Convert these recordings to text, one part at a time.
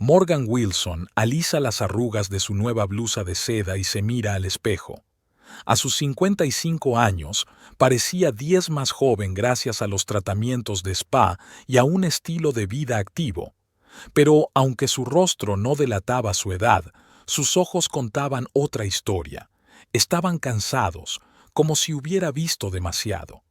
Morgan Wilson alisa las arrugas de su nueva blusa de seda y se mira al espejo. A sus 55 años, parecía 10 más joven gracias a los tratamientos de spa y a un estilo de vida activo. Pero aunque su rostro no delataba su edad, sus ojos contaban otra historia. Estaban cansados, como si hubiera visto demasiado.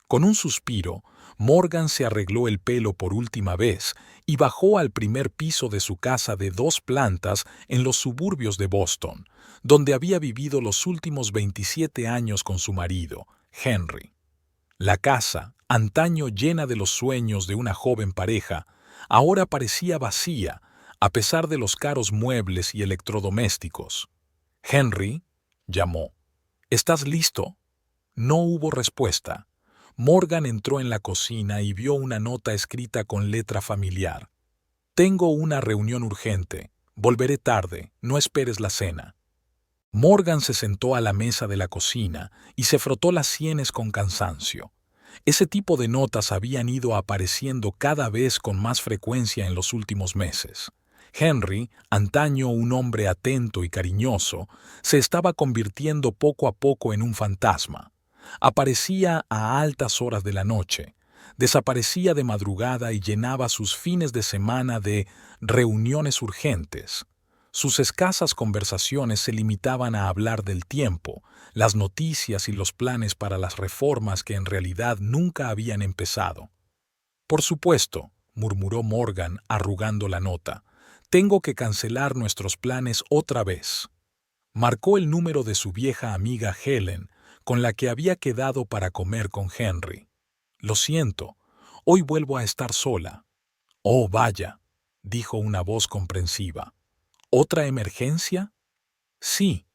Con un suspiro, Morgan se arregló el pelo por última vez y bajó al primer piso de su casa de 2 plantas en los suburbios de Boston, donde había vivido los últimos 27 años con su marido, Henry. La casa, antaño llena de los sueños de una joven pareja, ahora parecía vacía, a pesar de los caros muebles y electrodomésticos. «Henry», llamó, «¿estás listo?» No hubo respuesta. Morgan entró en la cocina y vio una nota escrita con letra familiar. «Tengo una reunión urgente. Volveré tarde. No esperes la cena». Morgan se sentó a la mesa de la cocina y se frotó las sienes con cansancio. Ese tipo de notas habían ido apareciendo cada vez con más frecuencia en los últimos meses. Henry, antaño un hombre atento y cariñoso, se estaba convirtiendo poco a poco en un fantasma. Aparecía a altas horas de la noche, desaparecía de madrugada y llenaba sus fines de semana de reuniones urgentes. Sus escasas conversaciones se limitaban a hablar del tiempo, las noticias y los planes para las reformas que en realidad nunca habían empezado. «Por supuesto», murmuró Morgan, arrugando la nota, «tengo que cancelar nuestros planes otra vez». Marcó el número de su vieja amiga Helen, con la que había quedado para comer con Henry. «Lo siento, hoy vuelvo a estar sola». «Oh, vaya», dijo una voz comprensiva. «¿Otra emergencia?» «Sí».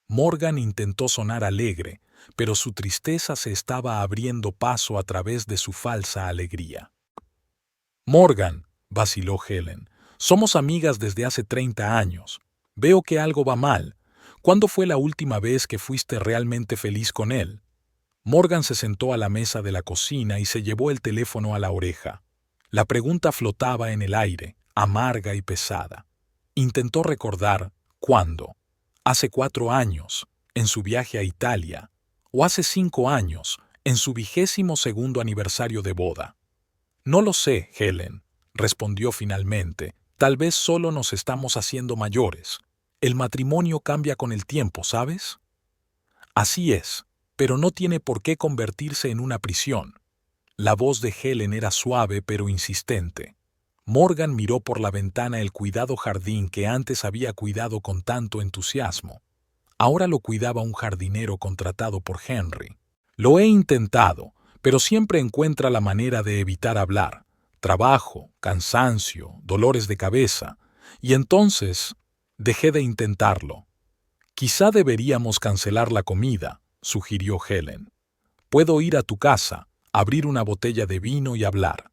Morgan intentó sonar alegre, pero su tristeza se estaba abriendo paso a través de su falsa alegría. «Morgan», vaciló Helen, «somos amigas desde hace 30 años. Veo que algo va mal. ¿Cuándo fue la última vez que fuiste realmente feliz con él?» Morgan se sentó a la mesa de la cocina y se llevó el teléfono a la oreja. La pregunta flotaba en el aire, amarga y pesada. Intentó recordar cuándo. Hace 4 años, en su viaje a Italia, o hace 5 años, en su 22º aniversario de boda. «No lo sé, Helen», respondió finalmente, «tal vez solo nos estamos haciendo mayores. El matrimonio cambia con el tiempo, ¿sabes?» «Así es, pero no tiene por qué convertirse en una prisión». La voz de Helen era suave pero insistente. Morgan miró por la ventana el cuidado jardín que antes había cuidado con tanto entusiasmo. Ahora lo cuidaba un jardinero contratado por Henry. «Lo he intentado, pero siempre encuentra la manera de evitar hablar. Trabajo, cansancio, dolores de cabeza. Y entonces dejé de intentarlo». «Quizá deberíamos cancelar la comida», sugirió Helen. «Puedo ir a tu casa, abrir una botella de vino y hablar».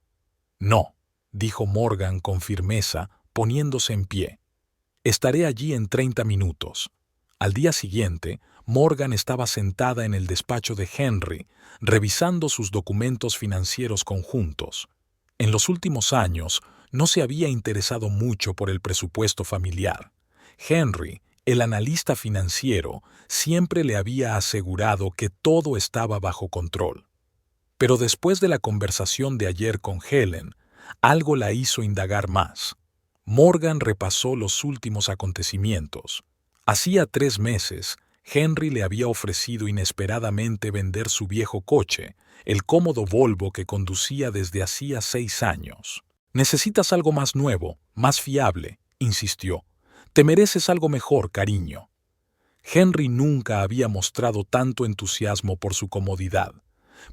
«No», dijo Morgan con firmeza, poniéndose en pie. «Estaré allí en 30 minutos». Al día siguiente, Morgan estaba sentada en el despacho de Henry, revisando sus documentos financieros conjuntos. En los últimos años, no se había interesado mucho por el presupuesto familiar. Henry, el analista financiero, siempre le había asegurado que todo estaba bajo control. Pero después de la conversación de ayer con Helen, algo la hizo indagar más. Morgan repasó los últimos acontecimientos. Hacía 3 meses, Henry le había ofrecido inesperadamente vender su viejo coche, el cómodo Volvo que conducía desde hacía 6 años. «Necesitas algo más nuevo, más fiable», insistió. «Te mereces algo mejor, cariño». Henry nunca había mostrado tanto entusiasmo por su comodidad,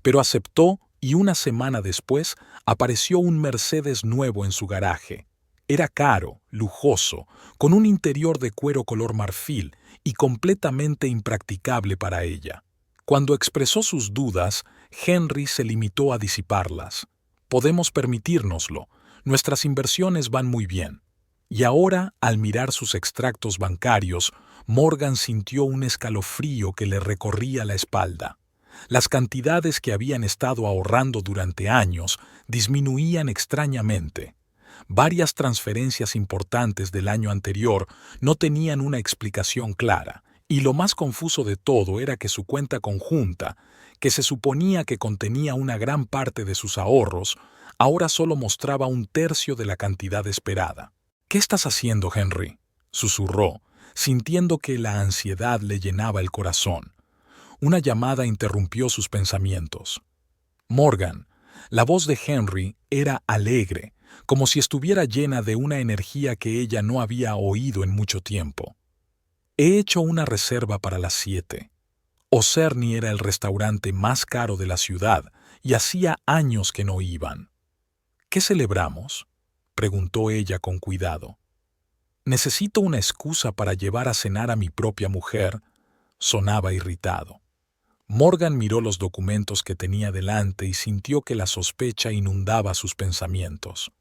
pero aceptó y una semana después apareció un Mercedes nuevo en su garaje. Era caro, lujoso, con un interior de cuero color marfil y completamente impracticable para ella. Cuando expresó sus dudas, Henry se limitó a disiparlas. «Podemos permitírnoslo. Nuestras inversiones van muy bien». Y ahora, al mirar sus extractos bancarios, Morgan sintió un escalofrío que le recorría la espalda. Las cantidades que habían estado ahorrando durante años disminuían extrañamente. Varias transferencias importantes del año anterior no tenían una explicación clara, y lo más confuso de todo era que su cuenta conjunta, que se suponía que contenía una gran parte de sus ahorros, ahora solo mostraba un tercio de la cantidad esperada. «¿Qué estás haciendo, Henry?», susurró, sintiendo que la ansiedad le llenaba el corazón. Una llamada interrumpió sus pensamientos. Morgan. La voz de Henry era alegre, como si estuviera llena de una energía que ella no había oído en mucho tiempo. «He hecho una reserva para las 7. Ocerny era el restaurante más caro de la ciudad y hacía años que no iban». «¿Qué celebramos?», preguntó ella con cuidado. «Necesito una excusa para llevar a cenar a mi propia mujer», sonaba irritado. Morgan miró los documentos que tenía delante y sintió que la sospecha inundaba sus pensamientos.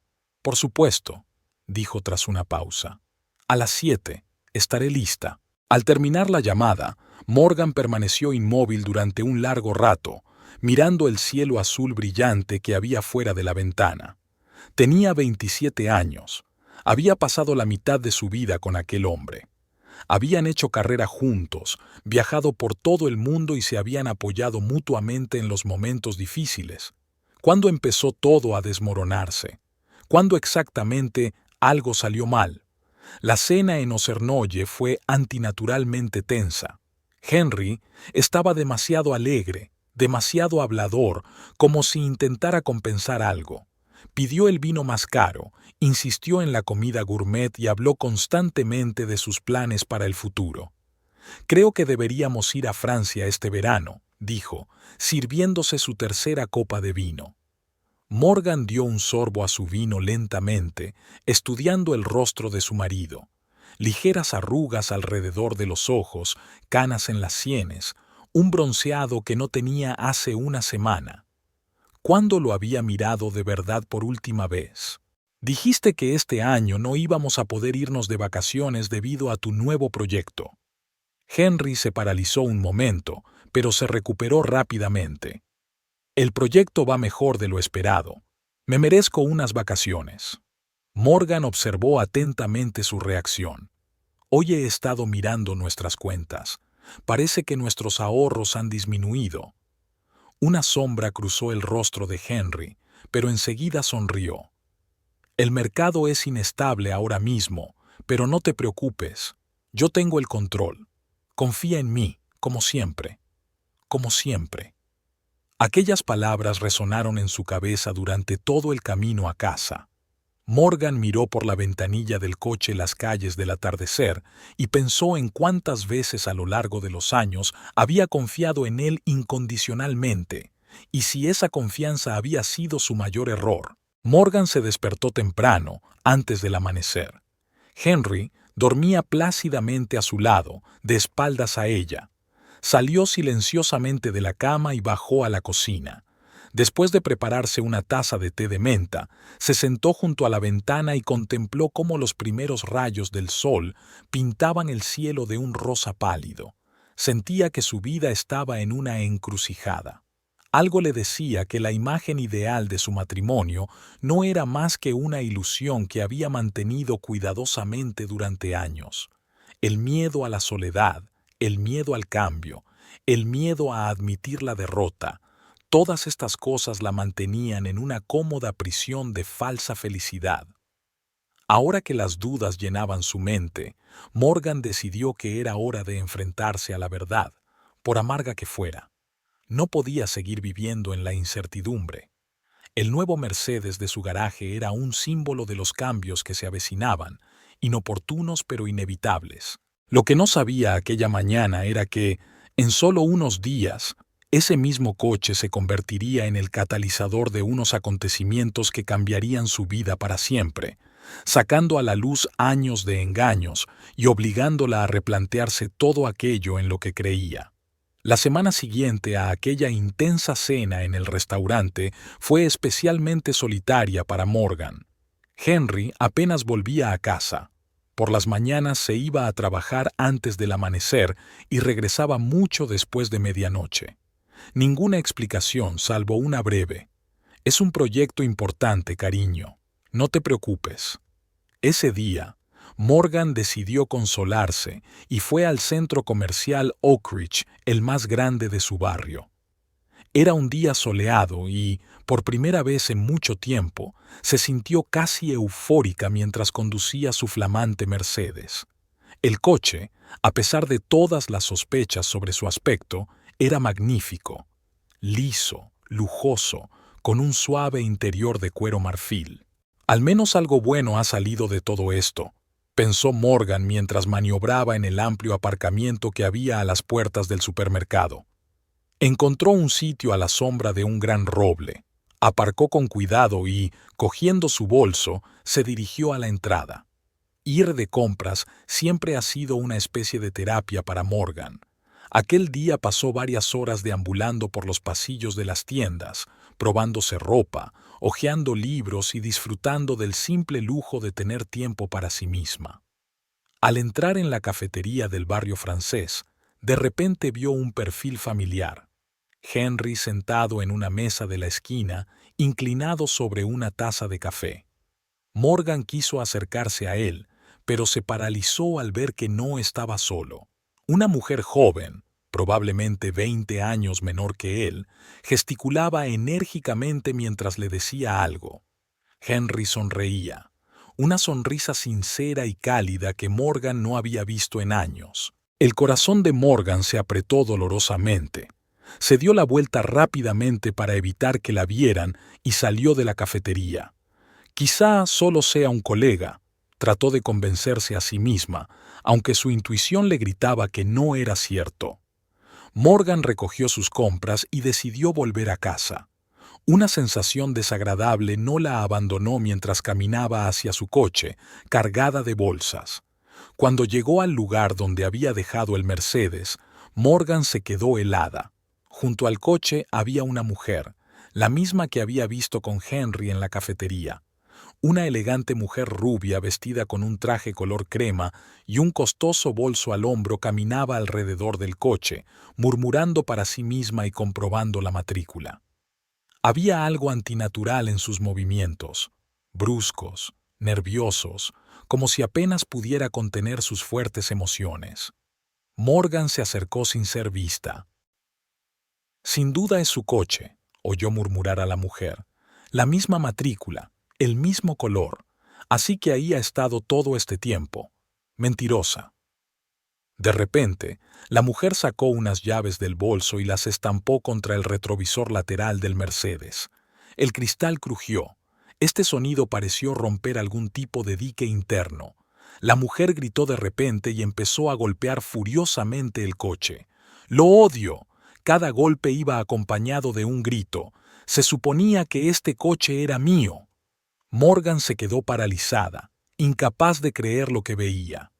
«Por supuesto», dijo tras una pausa. «A las 7. Estaré lista». Al terminar la llamada, Morgan permaneció inmóvil durante un largo rato, mirando el cielo azul brillante que había fuera de la ventana. Tenía 27 años. Había pasado la mitad de su vida con aquel hombre. Habían hecho carrera juntos, viajado por todo el mundo y se habían apoyado mutuamente en los momentos difíciles. ¿Cuándo empezó todo a desmoronarse? ¿Cuándo exactamente algo salió mal? La cena en Ocernoye fue antinaturalmente tensa. Henry estaba demasiado alegre, demasiado hablador, como si intentara compensar algo. Pidió el vino más caro, insistió en la comida gourmet y habló constantemente de sus planes para el futuro. «Creo que deberíamos ir a Francia este verano», dijo, sirviéndose su tercera copa de vino. Morgan dio un sorbo a su vino lentamente, estudiando el rostro de su marido. Ligeras arrugas alrededor de los ojos, canas en las sienes, un bronceado que no tenía hace una semana. ¿Cuándo lo había mirado de verdad por última vez? «Dijiste que este año no íbamos a poder irnos de vacaciones debido a tu nuevo proyecto». Henry se paralizó un momento, pero se recuperó rápidamente. «El proyecto va mejor de lo esperado. Me merezco unas vacaciones». Morgan observó atentamente su reacción. «Hoy he estado mirando nuestras cuentas. Parece que nuestros ahorros han disminuido». Una sombra cruzó el rostro de Henry, pero enseguida sonrió. «El mercado es inestable ahora mismo, pero no te preocupes. Yo tengo el control. Confía en mí, como siempre. Como siempre». Aquellas palabras resonaron en su cabeza durante todo el camino a casa. Morgan miró por la ventanilla del coche las calles del atardecer y pensó en cuántas veces a lo largo de los años había confiado en él incondicionalmente, y si esa confianza había sido su mayor error. Morgan se despertó temprano, antes del amanecer. Henry dormía plácidamente a su lado, de espaldas a ella. Salió silenciosamente de la cama y bajó a la cocina. Después de prepararse una taza de té de menta, se sentó junto a la ventana y contempló cómo los primeros rayos del sol pintaban el cielo de un rosa pálido. Sentía que su vida estaba en una encrucijada. Algo le decía que la imagen ideal de su matrimonio no era más que una ilusión que había mantenido cuidadosamente durante años. El miedo a la soledad, el miedo al cambio, el miedo a admitir la derrota, todas estas cosas la mantenían en una cómoda prisión de falsa felicidad. Ahora que las dudas llenaban su mente, Morgan decidió que era hora de enfrentarse a la verdad, por amarga que fuera. No podía seguir viviendo en la incertidumbre. El nuevo Mercedes de su garaje era un símbolo de los cambios que se avecinaban, inoportunos pero inevitables. Lo que no sabía aquella mañana era que, en solo unos días, ese mismo coche se convertiría en el catalizador de unos acontecimientos que cambiarían su vida para siempre, sacando a la luz años de engaños y obligándola a replantearse todo aquello en lo que creía. La semana siguiente a aquella intensa cena en el restaurante fue especialmente solitaria para Morgan. Henry apenas volvía a casa. Por las mañanas se iba a trabajar antes del amanecer y regresaba mucho después de medianoche. Ninguna explicación salvo una breve. «Es un proyecto importante, cariño. No te preocupes. Ese día, Morgan decidió consolarse y fue al centro comercial Oak Ridge, el más grande de su barrio. Era un día soleado y, por primera vez en mucho tiempo, se sintió casi eufórica mientras conducía su flamante Mercedes. El coche, a pesar de todas las sospechas sobre su aspecto, era magnífico, liso, lujoso, con un suave interior de cuero marfil. Al menos algo bueno ha salido de todo esto, pensó Morgan mientras maniobraba en el amplio aparcamiento que había a las puertas del supermercado. Encontró un sitio a la sombra de un gran roble, aparcó con cuidado y, cogiendo su bolso, se dirigió a la entrada. Ir de compras siempre ha sido una especie de terapia para Morgan. Aquel día pasó varias horas deambulando por los pasillos de las tiendas, probándose ropa, hojeando libros y disfrutando del simple lujo de tener tiempo para sí misma. Al entrar en la cafetería del barrio francés, de repente vio un perfil familiar. Henry sentado en una mesa de la esquina, inclinado sobre una taza de café. Morgan quiso acercarse a él, pero se paralizó al ver que no estaba solo. Una mujer joven, probablemente 20 años menor que él, gesticulaba enérgicamente mientras le decía algo. Henry sonreía, una sonrisa sincera y cálida que Morgan no había visto en años. El corazón de Morgan se apretó dolorosamente. Se dio la vuelta rápidamente para evitar que la vieran y salió de la cafetería. Quizá solo sea un colega, trató de convencerse a sí misma, aunque su intuición le gritaba que no era cierto. Morgan recogió sus compras y decidió volver a casa. Una sensación desagradable no la abandonó mientras caminaba hacia su coche, cargada de bolsas. Cuando llegó al lugar donde había dejado el Mercedes, Morgan se quedó helada. Junto al coche había una mujer, la misma que había visto con Henry en la cafetería. Una elegante mujer rubia vestida con un traje color crema y un costoso bolso al hombro caminaba alrededor del coche, murmurando para sí misma y comprobando la matrícula. Había algo antinatural en sus movimientos, bruscos, nerviosos, como si apenas pudiera contener sus fuertes emociones. Morgan se acercó sin ser vista. «Sin duda es su coche», oyó murmurar a la mujer. «La misma matrícula, el mismo color, así que ahí ha estado todo este tiempo. Mentirosa». De repente, la mujer sacó unas llaves del bolso y las estampó contra el retrovisor lateral del Mercedes. El cristal crujió. Este sonido pareció romper algún tipo de dique interno. La mujer gritó de repente y empezó a golpear furiosamente el coche. «¡Lo odio!». Cada golpe iba acompañado de un grito. Se suponía que este coche era mío. Morgan se quedó paralizada, incapaz de creer lo que veía.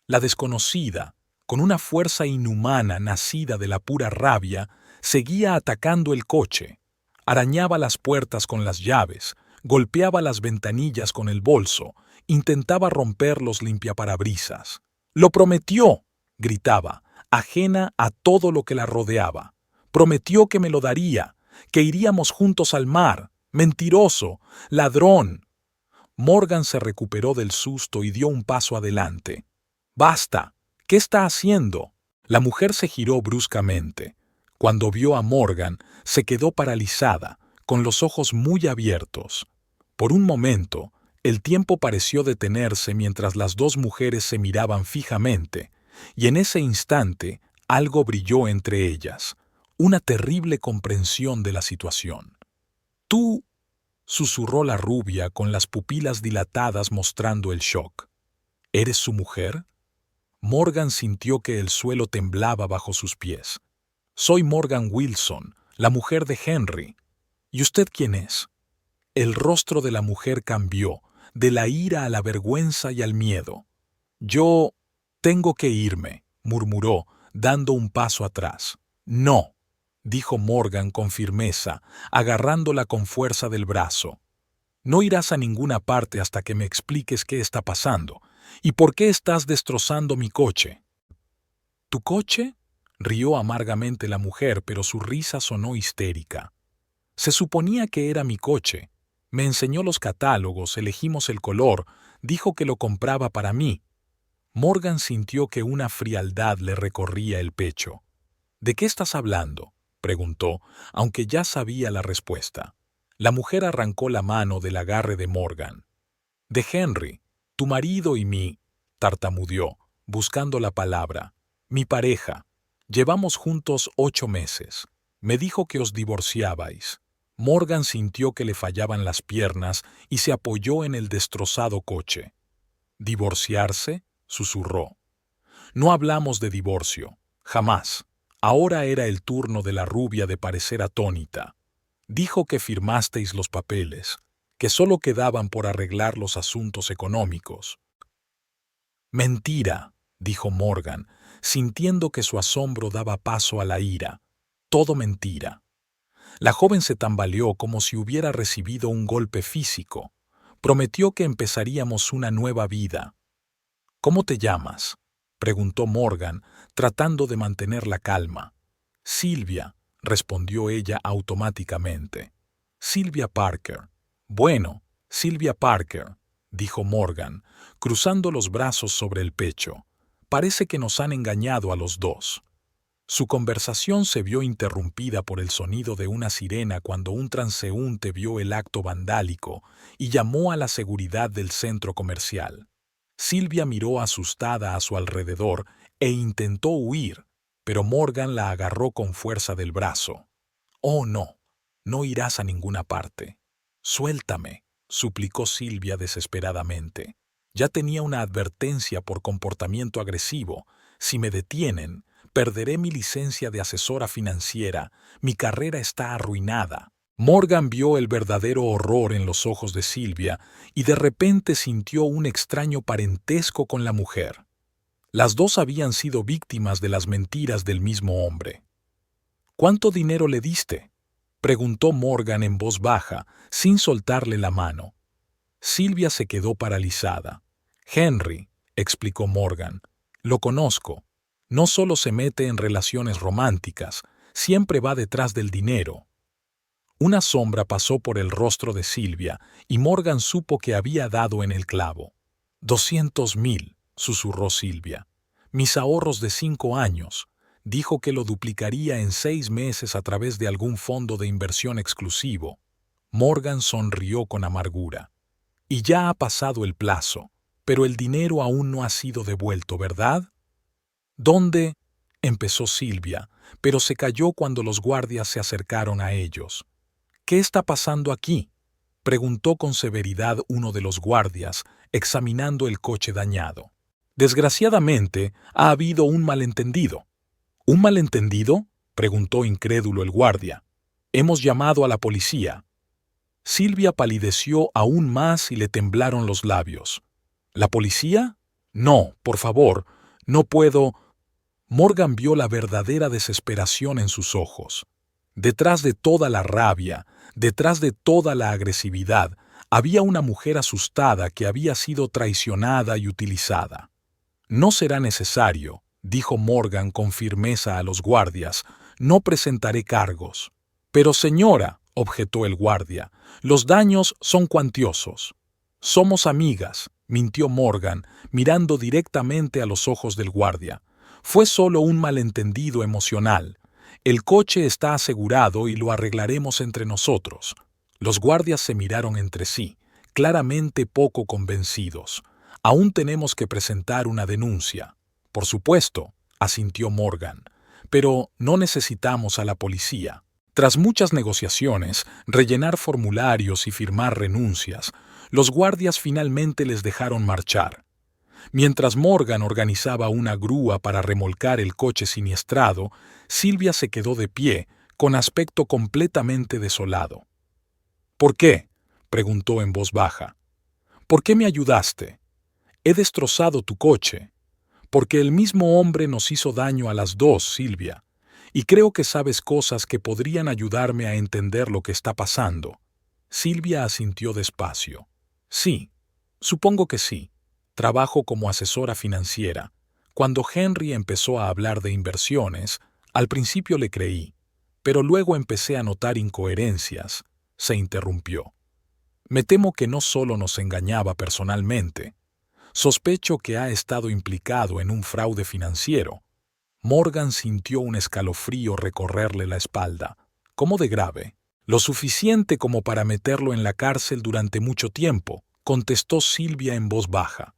La desconocida, con una fuerza inhumana nacida de la pura rabia, seguía atacando el coche. Arañaba las puertas con las llaves, golpeaba las ventanillas con el bolso, intentaba romper los limpiaparabrisas. «¡Lo prometió!», gritaba, ajena a todo lo que la rodeaba. «Prometió que me lo daría, que iríamos juntos al mar. Mentiroso, ladrón». Morgan se recuperó del susto y dio un paso adelante. «¡Basta! ¿Qué está haciendo?». La mujer se giró bruscamente. Cuando vio a Morgan, se quedó paralizada, con los ojos muy abiertos. Por un momento, el tiempo pareció detenerse mientras las dos mujeres se miraban fijamente, y en ese instante algo brilló entre ellas, una terrible comprensión de la situación. «Tú», susurró la rubia con las pupilas dilatadas mostrando el shock. «¿Eres su mujer?». Morgan sintió que el suelo temblaba bajo sus pies. «Soy Morgan Wilson, la mujer de Henry». «¿Y usted quién es?». El rostro de la mujer cambió, de la ira a la vergüenza y al miedo. «Yo tengo que irme», murmuró, dando un paso atrás. «No», dijo Morgan con firmeza, agarrándola con fuerza del brazo. «No irás a ninguna parte hasta que me expliques qué está pasando. ¿Y por qué estás destrozando mi coche?». «¿Tu coche?», rió amargamente la mujer, pero su risa sonó histérica. «Se suponía que era mi coche. Me enseñó los catálogos, elegimos el color, dijo que lo compraba para mí. Morgan sintió que una frialdad le recorría el pecho. ¿De qué estás hablando?, preguntó, aunque ya sabía la respuesta. La mujer arrancó la mano del agarre de Morgan. De Henry, tu marido y mí, tartamudeó, buscando la palabra. Mi pareja. Llevamos juntos 8 meses. Me dijo que os divorciabais. Morgan sintió que le fallaban las piernas y se apoyó en el destrozado coche. ¿Divorciarse?, susurró. No hablamos de divorcio. Jamás. Ahora era el turno de la rubia de parecer atónita. Dijo que firmasteis los papeles, que solo quedaban por arreglar los asuntos económicos. Mentira, dijo Morgan, sintiendo que su asombro daba paso a la ira. Todo mentira. La joven se tambaleó como si hubiera recibido un golpe físico. Prometió que empezaríamos una nueva vida. ¿Cómo te llamas?, preguntó Morgan, tratando de mantener la calma. Sylvia, respondió ella automáticamente. Sylvia Parker. Bueno, Sylvia Parker, dijo Morgan, cruzando los brazos sobre el pecho. Parece que nos han engañado a los dos. Su conversación se vio interrumpida por el sonido de una sirena cuando un transeúnte vio el acto vandálico y llamó a la seguridad del centro comercial. Sylvia miró asustada a su alrededor e intentó huir, pero Morgan la agarró con fuerza del brazo. «Oh, no, no irás a ninguna parte. Suéltame», suplicó Sylvia desesperadamente. Ya tenía una advertencia por comportamiento agresivo. Si me detienen, perderé mi licencia de asesora financiera. Mi carrera está arruinada. Morgan vio el verdadero horror en los ojos de Sylvia y de repente sintió un extraño parentesco con la mujer. Las dos habían sido víctimas de las mentiras del mismo hombre. «¿Cuánto dinero le diste?», preguntó Morgan en voz baja, sin soltarle la mano. Sylvia se quedó paralizada. «Henry», explicó Morgan, «lo conozco. No solo se mete en relaciones románticas, siempre va detrás del dinero». Una sombra pasó por el rostro de Sylvia y Morgan supo que había dado en el clavo. 200,000, susurró Sylvia. Mis ahorros de 5 años. Dijo que lo duplicaría en 6 meses a través de algún fondo de inversión exclusivo. Morgan sonrió con amargura. Y ya ha pasado el plazo, pero el dinero aún no ha sido devuelto, ¿verdad? ¿Dónde? Empezó Sylvia, pero se calló cuando los guardias se acercaron a ellos. ¿Qué está pasando aquí?, preguntó con severidad uno de los guardias, examinando el coche dañado. Desgraciadamente, ha habido un malentendido. ¿Un malentendido?, preguntó incrédulo el guardia. Hemos llamado a la policía. Sylvia palideció aún más y le temblaron los labios. ¿La policía? No, por favor, no puedo. Morgan vio la verdadera desesperación en sus ojos. Detrás de toda la rabia, detrás de toda la agresividad, había una mujer asustada que había sido traicionada y utilizada. «No será necesario», dijo Morgan con firmeza a los guardias, «no presentaré cargos». «Pero señora», objetó el guardia, «los daños son cuantiosos». «Somos amigas», mintió Morgan, mirando directamente a los ojos del guardia. «Fue solo un malentendido emocional. El coche está asegurado y lo arreglaremos entre nosotros». Los guardias se miraron entre sí, claramente poco convencidos. «Aún tenemos que presentar una denuncia». «Por supuesto», asintió Morgan, «pero no necesitamos a la policía». Tras muchas negociaciones, rellenar formularios y firmar renuncias, los guardias finalmente les dejaron marchar. Mientras Morgan organizaba una grúa para remolcar el coche siniestrado, Sylvia se quedó de pie, con aspecto completamente desolado. «¿Por qué?», preguntó en voz baja. «¿Por qué me ayudaste? He destrozado tu coche. Porque el mismo hombre nos hizo daño a las dos, Sylvia. Y creo que sabes cosas que podrían ayudarme a entender lo que está pasando». Sylvia asintió despacio. «Sí, supongo que sí. Trabajo como asesora financiera. Cuando Henry empezó a hablar de inversiones, al principio le creí, pero luego empecé a notar incoherencias». Se interrumpió. Me temo que no solo nos engañaba personalmente. Sospecho que ha estado implicado en un fraude financiero. Morgan sintió un escalofrío recorrerle la espalda. ¿Cómo de grave? Lo suficiente como para meterlo en la cárcel durante mucho tiempo, contestó Silvia en voz baja.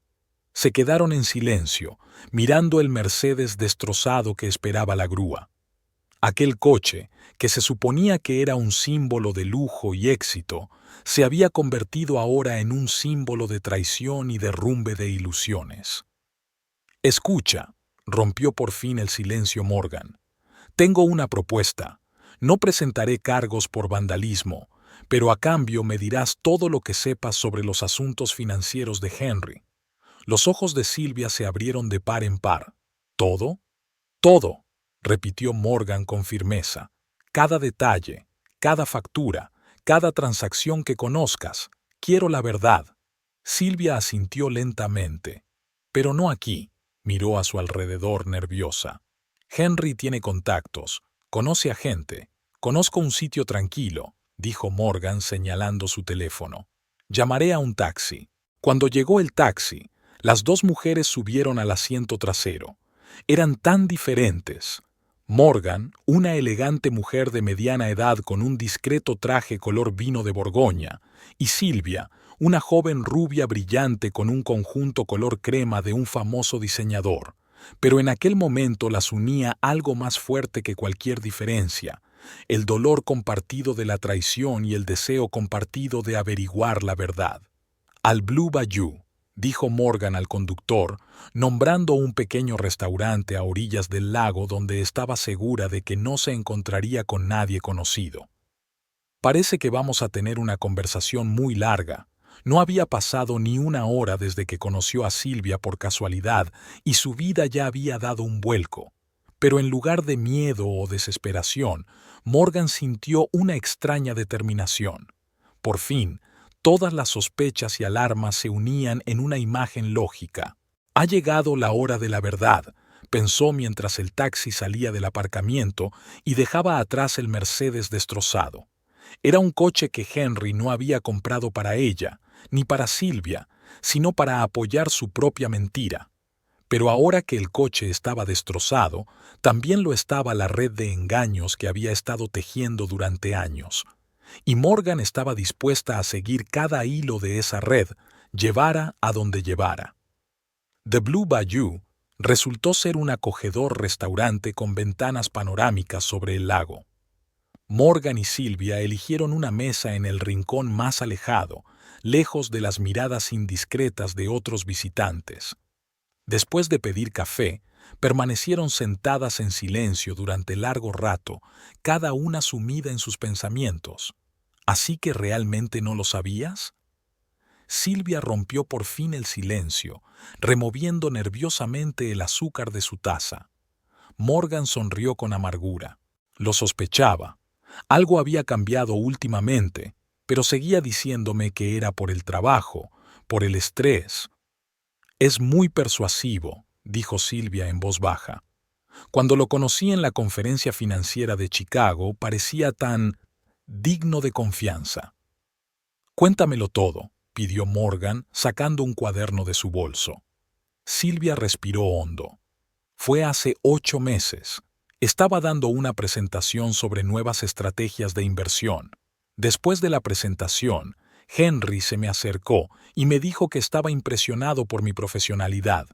Se quedaron en silencio, mirando el Mercedes destrozado que esperaba la grúa. Aquel coche, que se suponía que era un símbolo de lujo y éxito, se había convertido ahora en un símbolo de traición y derrumbe de ilusiones. Escucha, rompió por fin el silencio Morgan. Tengo una propuesta. No presentaré cargos por vandalismo, pero a cambio me dirás todo lo que sepas sobre los asuntos financieros de Henry. Los ojos de Silvia se abrieron de par en par. ¿Todo? Todo, repitió Morgan con firmeza. Cada detalle, cada factura, cada transacción que conozcas. Quiero la verdad. Silvia asintió lentamente. Pero no aquí. Miró a su alrededor nerviosa. Henry tiene contactos, conoce a gente. Conozco un sitio tranquilo, dijo Morgan señalando su teléfono. Llamaré a un taxi. Cuando llegó el taxi, las dos mujeres subieron al asiento trasero. Eran tan diferentes. Morgan, una elegante mujer de mediana edad con un discreto traje color vino de Borgoña, y Silvia, una joven rubia brillante con un conjunto color crema de un famoso diseñador. Pero en aquel momento las unía algo más fuerte que cualquier diferencia, el dolor compartido de la traición y el deseo compartido de averiguar la verdad. Al Blue Bayou, dijo Morgan al conductor, nombrando un pequeño restaurante a orillas del lago donde estaba segura de que no se encontraría con nadie conocido. Parece que vamos a tener una conversación muy larga. No había pasado ni una hora desde que conoció a Silvia por casualidad y su vida ya había dado un vuelco. Pero en lugar de miedo o desesperación, Morgan sintió una extraña determinación. Por fin, todas las sospechas y alarmas se unían en una imagen lógica. Ha llegado la hora de la verdad, pensó mientras el taxi salía del aparcamiento y dejaba atrás el Mercedes destrozado. Era un coche que Henry no había comprado para ella, ni para Silvia, sino para apoyar su propia mentira. Pero ahora que el coche estaba destrozado, también lo estaba la red de engaños que había estado tejiendo durante años. Y Morgan estaba dispuesta a seguir cada hilo de esa red, llevara a donde llevara. The Blue Bayou resultó ser un acogedor restaurante con ventanas panorámicas sobre el lago. Morgan y Silvia eligieron una mesa en el rincón más alejado, lejos de las miradas indiscretas de otros visitantes. Después de pedir café, permanecieron sentadas en silencio durante largo rato, cada una sumida en sus pensamientos. ¿Así que realmente no lo sabías? Silvia rompió por fin el silencio, removiendo nerviosamente el azúcar de su taza. Morgan sonrió con amargura. Lo sospechaba. Algo había cambiado últimamente, pero seguía diciéndome que era por el trabajo, por el estrés. Es muy persuasivo, dijo Silvia en voz baja. Cuando lo conocí en la conferencia financiera de Chicago, parecía tan digno de confianza. Cuéntamelo todo, pidió Morgan, sacando un cuaderno de su bolso. Silvia respiró hondo. Fue hace 8 meses. Estaba dando una presentación sobre nuevas estrategias de inversión. Después de la presentación, Henry se me acercó y me dijo que estaba impresionado por mi profesionalidad.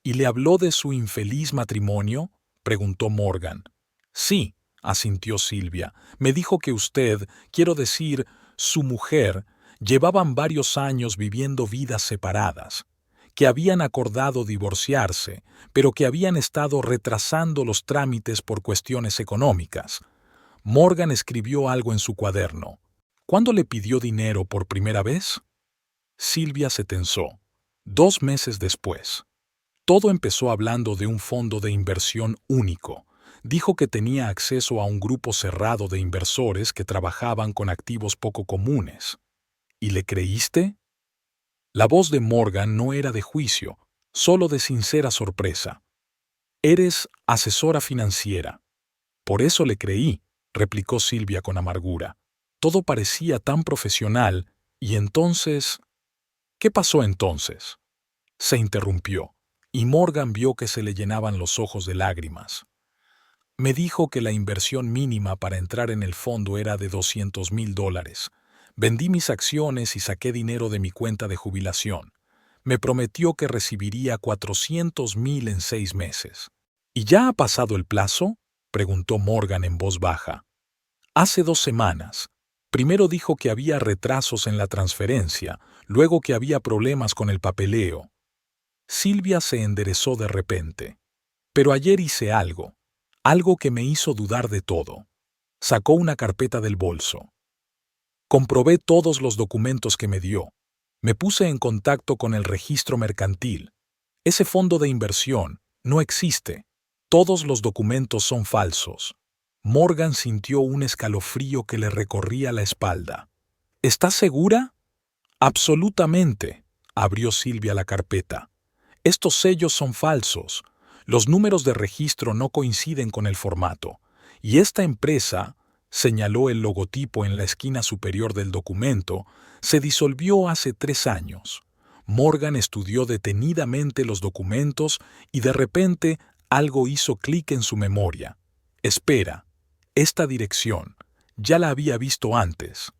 ¿Y le habló de su infeliz matrimonio?, preguntó Morgan. Sí, asintió Silvia. Me dijo que usted, quiero decir, su mujer, llevaban varios años viviendo vidas separadas, que habían acordado divorciarse, pero que habían estado retrasando los trámites por cuestiones económicas. Morgan escribió algo en su cuaderno. ¿Cuándo le pidió dinero por primera vez? Silvia se tensó. 2 meses después. Todo empezó hablando de un fondo de inversión único. Dijo que tenía acceso a un grupo cerrado de inversores que trabajaban con activos poco comunes. ¿Y le creíste? La voz de Morgan no era de juicio, solo de sincera sorpresa. Eres asesora financiera. Por eso le creí, replicó Silvia con amargura. Todo parecía tan profesional Y entonces, ¿qué pasó entonces? Se interrumpió, y Morgan vio que se le llenaban los ojos de lágrimas. Me dijo que la inversión mínima para entrar en el fondo era de $200,000. Vendí mis acciones y saqué dinero de mi cuenta de jubilación. Me prometió que recibiría 400,000 en 6 meses. ¿Y ya ha pasado el plazo?, preguntó Morgan en voz baja. Hace 2 semanas. Primero dijo que había retrasos en la transferencia, luego que había problemas con el papeleo. Silvia se enderezó de repente. Pero ayer hice algo que me hizo dudar de todo. Sacó una carpeta del bolso. Comprobé todos los documentos que me dio. Me puse en contacto con el registro mercantil. Ese fondo de inversión no existe. Todos los documentos son falsos. Morgan sintió un escalofrío que le recorría la espalda. ¿Estás segura? Absolutamente, abrió Silvia la carpeta. Estos sellos son falsos. Los números de registro no coinciden con el formato. Y esta empresa, señaló el logotipo en la esquina superior del documento, se disolvió hace 3 años. Morgan estudió detenidamente los documentos y de repente algo hizo clic en su memoria. Espera, esta dirección, ya la había visto antes.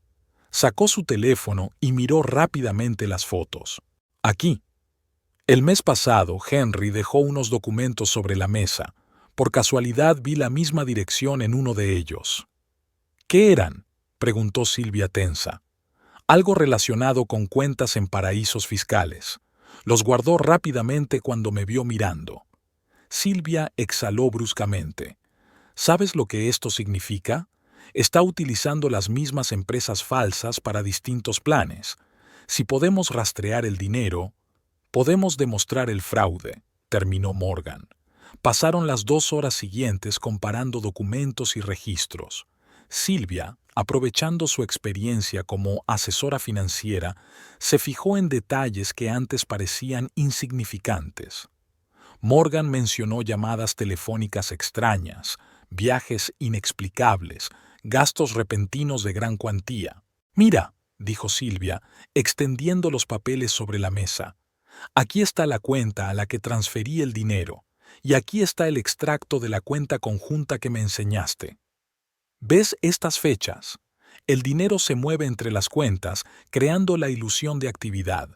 Sacó su teléfono y miró rápidamente las fotos. Aquí. El mes pasado, Henry dejó unos documentos sobre la mesa. Por casualidad vi la misma dirección en uno de ellos. ¿Qué eran?, preguntó Silvia tensa. Algo relacionado con cuentas en paraísos fiscales. Los guardó rápidamente cuando me vio mirando. Silvia exhaló bruscamente. ¿Sabes lo que esto significa? Está utilizando las mismas empresas falsas para distintos planes. Si podemos rastrear el dinero, podemos demostrar el fraude, terminó Morgan. Pasaron las 2 horas siguientes comparando documentos y registros. Silvia, aprovechando su experiencia como asesora financiera, se fijó en detalles que antes parecían insignificantes. Morgan mencionó llamadas telefónicas extrañas, viajes inexplicables, gastos repentinos de gran cuantía. «Mira», dijo Silvia, extendiendo los papeles sobre la mesa. «Aquí está la cuenta a la que transferí el dinero, y aquí está el extracto de la cuenta conjunta que me enseñaste. ¿Ves estas fechas? El dinero se mueve entre las cuentas, creando la ilusión de actividad.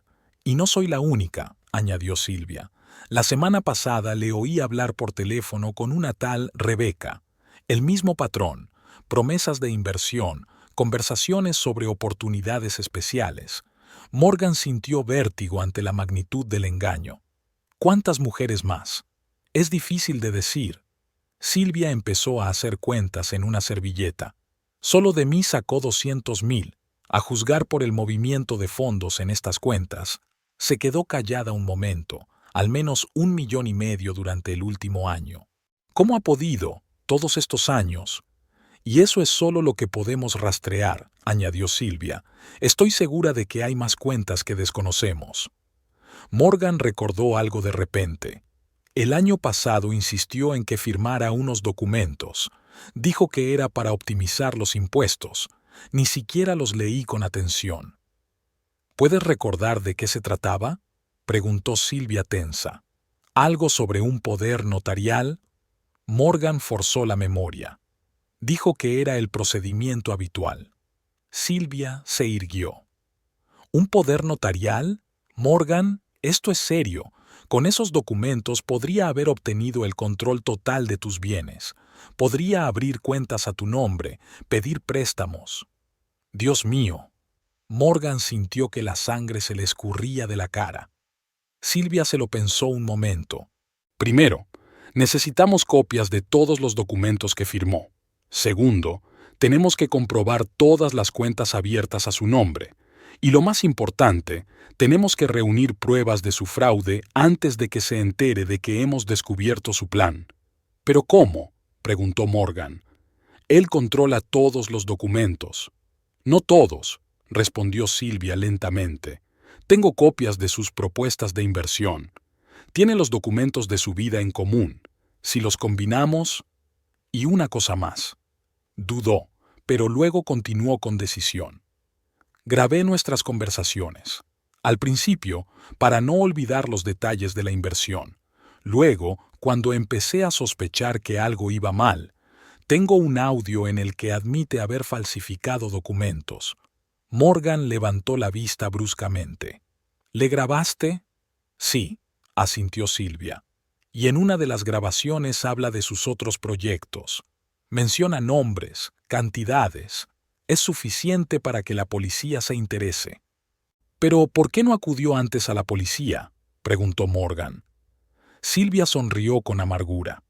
Y no soy la única», añadió Silvia. «La semana pasada le oí hablar por teléfono con una tal Rebeca. El mismo patrón, promesas de inversión, conversaciones sobre oportunidades especiales». Morgan sintió vértigo ante la magnitud del engaño. ¿Cuántas mujeres más? Es difícil de decir. Silvia empezó a hacer cuentas en una servilleta. Solo de mí sacó 200,000. A juzgar por el movimiento de fondos en estas cuentas, se quedó callada un momento, al menos 1,5 millones durante el último año. ¿Cómo ha podido, todos estos años? Y eso es solo lo que podemos rastrear, añadió Silvia. Estoy segura de que hay más cuentas que desconocemos. Morgan recordó algo de repente. El año pasado insistió en que firmara unos documentos. Dijo que era para optimizar los impuestos. Ni siquiera los leí con atención. ¿Puedes recordar de qué se trataba?, preguntó Silvia tensa. ¿Algo sobre un poder notarial? Morgan forzó la memoria. Dijo que era el procedimiento habitual. Silvia se irguió. ¿Un poder notarial? Morgan, esto es serio. Con esos documentos podría haber obtenido el control total de tus bienes. Podría abrir cuentas a tu nombre, pedir préstamos. Dios mío. Morgan sintió que la sangre se le escurría de la cara. Silvia se lo pensó un momento. Primero, necesitamos copias de todos los documentos que firmó. Segundo, tenemos que comprobar todas las cuentas abiertas a su nombre. Y lo más importante, tenemos que reunir pruebas de su fraude antes de que se entere de que hemos descubierto su plan. ¿Pero cómo?, preguntó Morgan. Él controla todos los documentos. No todos, respondió Silvia lentamente. Tengo copias de sus propuestas de inversión. Tiene los documentos de su vida en común. Si los combinamos... Y una cosa más. Dudó, pero luego continuó con decisión. Grabé nuestras conversaciones. Al principio, para no olvidar los detalles de la inversión. Luego, cuando empecé a sospechar que algo iba mal, tengo un audio en el que admite haber falsificado documentos. Morgan levantó la vista bruscamente. ¿Le grabaste? Sí, asintió Silvia. Y en una de las grabaciones habla de sus otros proyectos. Menciona nombres, cantidades. Es suficiente para que la policía se interese. «¿Pero por qué no acudió antes a la policía?», preguntó Morgan. Silvia sonrió con amargura.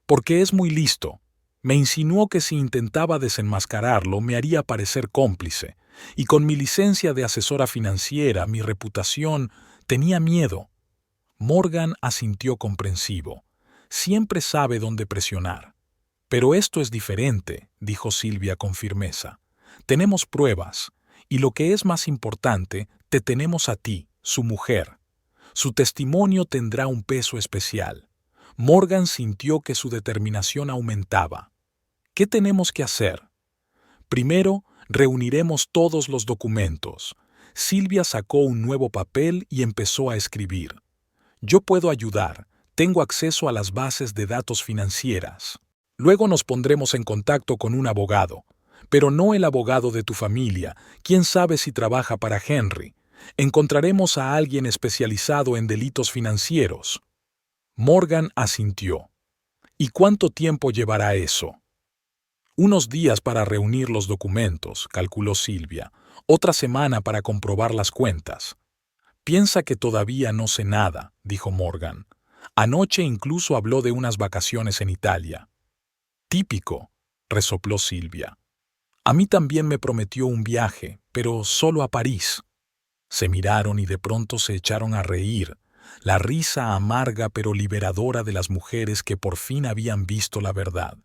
«Porque es muy listo. Me insinuó que si intentaba desenmascararlo me haría parecer cómplice, y con mi licencia de asesora financiera, mi reputación, tenía miedo». Morgan asintió comprensivo. Siempre sabe dónde presionar. «Pero esto es diferente», dijo Silvia con firmeza. «Tenemos pruebas, y lo que es más importante, te tenemos a ti, su mujer. Su testimonio tendrá un peso especial». Morgan sintió que su determinación aumentaba. «¿Qué tenemos que hacer?». «Primero, reuniremos todos los documentos». Silvia sacó un nuevo papel y empezó a escribir. «Yo puedo ayudar. Tengo acceso a las bases de datos financieras. Luego nos pondremos en contacto con un abogado, pero no el abogado de tu familia. Quién sabe si trabaja para Henry. Encontraremos a alguien especializado en delitos financieros». Morgan asintió. «¿Y cuánto tiempo llevará eso?». «Unos días para reunir los documentos», calculó Silvia. «Otra semana para comprobar las cuentas». «Piensa que todavía no sé nada», dijo Morgan. «Anoche incluso habló de unas vacaciones en Italia». «Típico», resopló Silvia. «A mí también me prometió un viaje, pero solo a París». Se miraron y de pronto se echaron a reír, la risa amarga pero liberadora de las mujeres que por fin habían visto la verdad.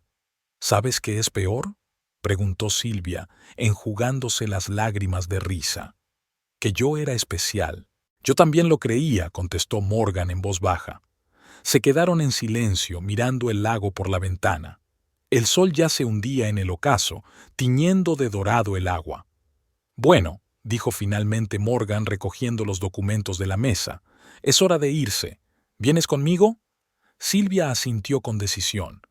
«¿Sabes qué es peor?», preguntó Silvia, enjugándose las lágrimas de risa. «Que yo era especial». «Yo también lo creía», contestó Morgan en voz baja. Se quedaron en silencio, mirando el lago por la ventana. El sol ya se hundía en el ocaso, tiñendo de dorado el agua. «Bueno», dijo finalmente Morgan recogiendo los documentos de la mesa, «es hora de irse. ¿Vienes conmigo?». Silvia asintió con decisión.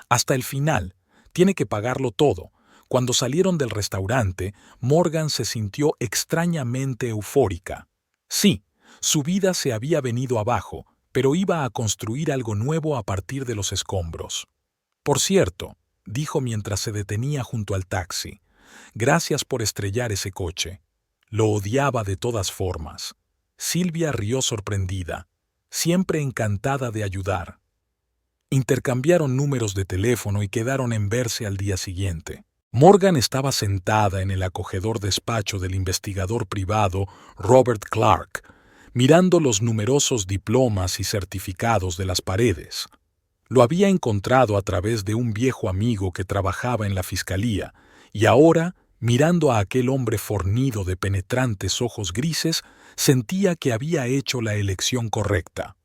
«Hasta el final. Tiene que pagarlo todo». Cuando salieron del restaurante, Morgan se sintió extrañamente eufórica. Sí, su vida se había venido abajo, pero iba a construir algo nuevo a partir de los escombros. «Por cierto», dijo mientras se detenía junto al taxi, «gracias por estrellar ese coche». Lo odiaba de todas formas. Silvia rió sorprendida, siempre encantada de ayudar. Intercambiaron números de teléfono y quedaron en verse al día siguiente. Morgan estaba sentada en el acogedor despacho del investigador privado Robert Clark, mirando los numerosos diplomas y certificados de las paredes. Lo había encontrado a través de un viejo amigo que trabajaba en la fiscalía, y ahora, mirando a aquel hombre fornido de penetrantes ojos grises, sentía que había hecho la elección correcta.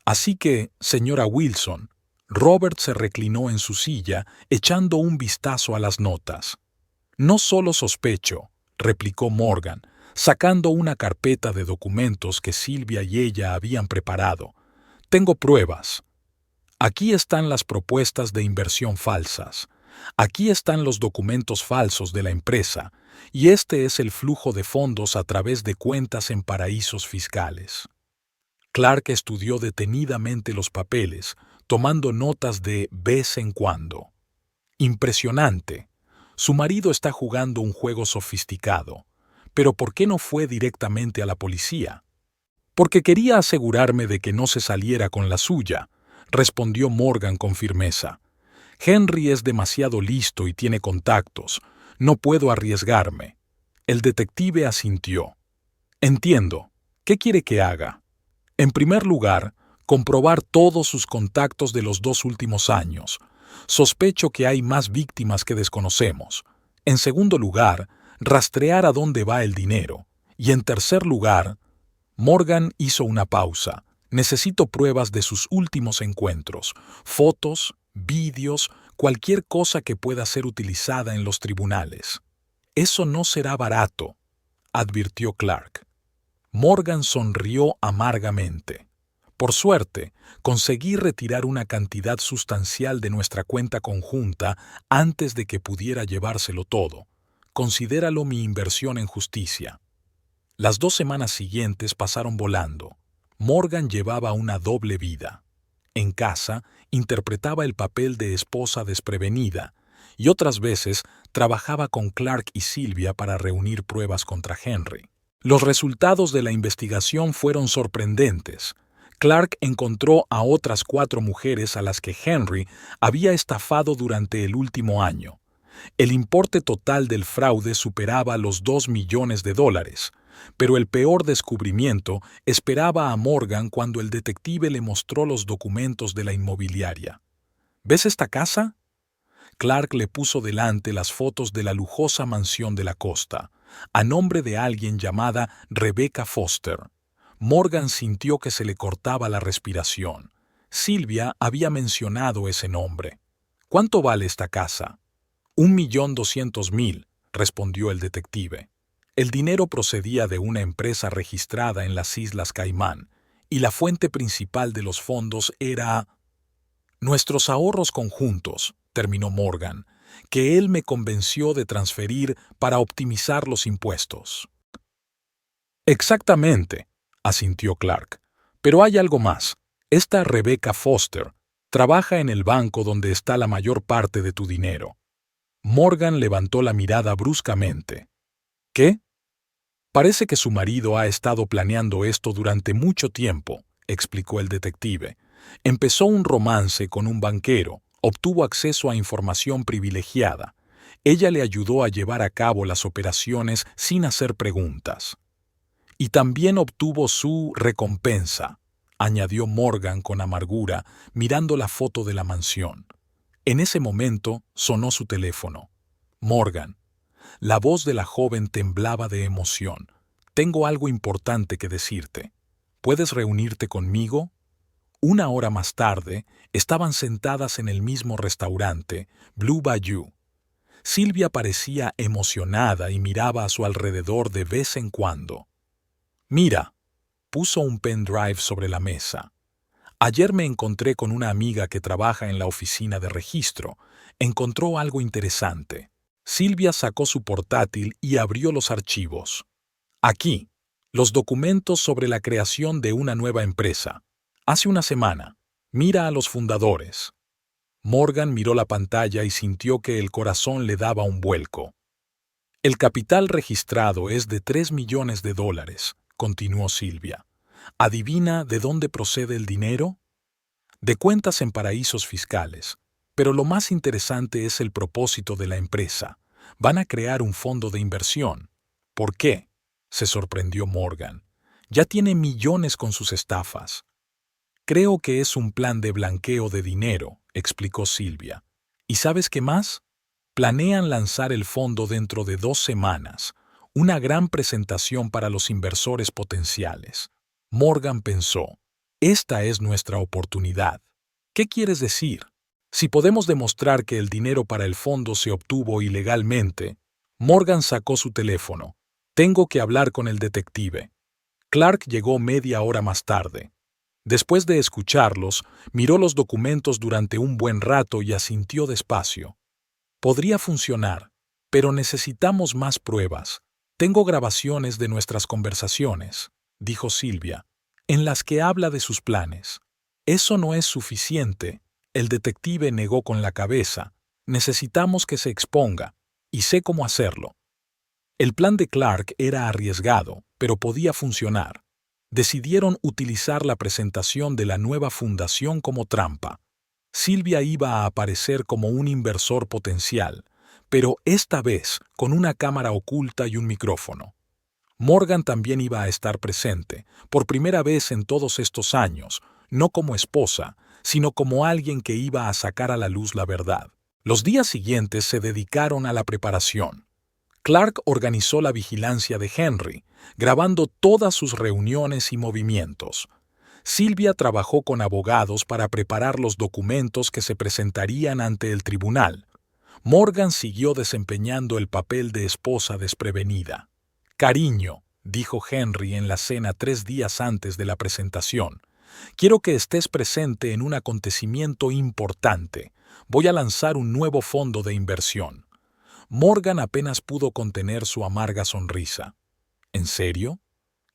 «Así que, señora Wilson», Robert se reclinó en su silla, echando un vistazo a las notas. «No solo sospecho», replicó Morgan, sacando una carpeta de documentos que Silvia y ella habían preparado. «Tengo pruebas. Aquí están las propuestas de inversión falsas. Aquí están los documentos falsos de la empresa, y este es el flujo de fondos a través de cuentas en paraísos fiscales». Clark estudió detenidamente los papeles, tomando notas de vez en cuando. «Impresionante. Su marido está jugando un juego sofisticado. Pero ¿por qué no fue directamente a la policía?». «Porque quería asegurarme de que no se saliera con la suya», respondió Morgan con firmeza. «Henry es demasiado listo y tiene contactos. No puedo arriesgarme». El detective asintió. «Entiendo. ¿Qué quiere que haga?». «En primer lugar, comprobar todos sus contactos de los 2 últimos años. Sospecho que hay más víctimas que desconocemos. En segundo lugar, rastrear a dónde va el dinero. Y en tercer lugar…». Morgan hizo una pausa. «Necesito pruebas de sus últimos encuentros, fotos, vídeos, cualquier cosa que pueda ser utilizada en los tribunales». «Eso no será barato». advirtió Clark. Morgan sonrió amargamente. Por suerte, conseguí retirar una cantidad sustancial de nuestra cuenta conjunta antes de que pudiera llevárselo todo. Considéralo mi inversión en justicia. Las 2 semanas siguientes pasaron volando. Morgan llevaba una doble vida. En casa, interpretaba el papel de esposa desprevenida y otras veces trabajaba con Clark y Sylvia para reunir pruebas contra Henry. Los resultados de la investigación fueron sorprendentes. Clark encontró a otras 4 mujeres a las que Henry había estafado durante el último año. El importe total del fraude superaba los $2 millones, pero el peor descubrimiento esperaba a Morgan cuando el detective le mostró los documentos de la inmobiliaria. ¿Ves esta casa? Clark le puso delante las fotos de la lujosa mansión de la costa, a nombre de alguien llamada Rebecca Foster. Morgan sintió que se le cortaba la respiración. Sylvia había mencionado ese nombre. ¿Cuánto vale esta casa? $1.200.000, respondió el detective. El dinero procedía de una empresa registrada en las Islas Caimán, y la fuente principal de los fondos era nuestros ahorros conjuntos, terminó Morgan, que él me convenció de transferir para optimizar los impuestos. Exactamente, asintió Clark. Pero hay algo más. Esta Rebecca Foster trabaja en el banco donde está la mayor parte de tu dinero. Morgan levantó la mirada bruscamente. ¿Qué? Parece que su marido ha estado planeando esto durante mucho tiempo, explicó el detective. Empezó un romance con un banquero, obtuvo acceso a información privilegiada. Ella le ayudó a llevar a cabo las operaciones sin hacer preguntas. Y también obtuvo su recompensa, añadió Morgan con amargura, mirando la foto de la mansión. En ese momento sonó su teléfono. Morgan. La voz de la joven temblaba de emoción. Tengo algo importante que decirte. ¿Puedes reunirte conmigo? 1 hora más tarde, estaban sentadas en el mismo restaurante, Blue Bayou. Sylvia parecía emocionada y miraba a su alrededor de vez en cuando. Mira, puso un pendrive sobre la mesa. Ayer me encontré con una amiga que trabaja en la oficina de registro. Encontró algo interesante. Sylvia sacó su portátil y abrió los archivos. Aquí, los documentos sobre la creación de una nueva empresa. Hace una semana. Mira a los fundadores. Morgan miró la pantalla y sintió que el corazón le daba un vuelco. El capital registrado es de $3 millones, continuó Sylvia. ¿Adivina de dónde procede el dinero? De cuentas en paraísos fiscales. Pero lo más interesante es el propósito de la empresa. Van a crear un fondo de inversión. ¿Por qué? Se sorprendió Morgan. Ya tiene millones con sus estafas. Creo que es un plan de blanqueo de dinero, explicó Sylvia. ¿Y sabes qué más? Planean lanzar el fondo dentro de 2 semanas. Una gran presentación para los inversores potenciales. Morgan pensó, esta es nuestra oportunidad. ¿Qué quieres decir? Si podemos demostrar que el dinero para el fondo se obtuvo ilegalmente. Morgan sacó su teléfono. Tengo que hablar con el detective. Clark llegó media hora más tarde. Después de escucharlos, miró los documentos durante un buen rato y asintió despacio. Podría funcionar, pero necesitamos más pruebas. Tengo grabaciones de nuestras conversaciones, dijo Sylvia, en las que habla de sus planes. Eso no es suficiente, el detective negó con la cabeza. Necesitamos que se exponga, y sé cómo hacerlo. El plan de Clark era arriesgado, pero podía funcionar. Decidieron utilizar la presentación de la nueva fundación como trampa. Sylvia iba a aparecer como un inversor potencial, pero esta vez con una cámara oculta y un micrófono. Morgan también iba a estar presente, por primera vez en todos estos años, no como esposa, sino como alguien que iba a sacar a la luz la verdad. Los días siguientes se dedicaron a la preparación. Clark organizó la vigilancia de Henry, grabando todas sus reuniones y movimientos. Sylvia trabajó con abogados para preparar los documentos que se presentarían ante el tribunal. Morgan siguió desempeñando el papel de esposa desprevenida. Cariño, dijo Henry en la cena 3 días antes de la presentación, quiero que estés presente en un acontecimiento importante. Voy a lanzar un nuevo fondo de inversión. Morgan apenas pudo contener su amarga sonrisa. ¿En serio?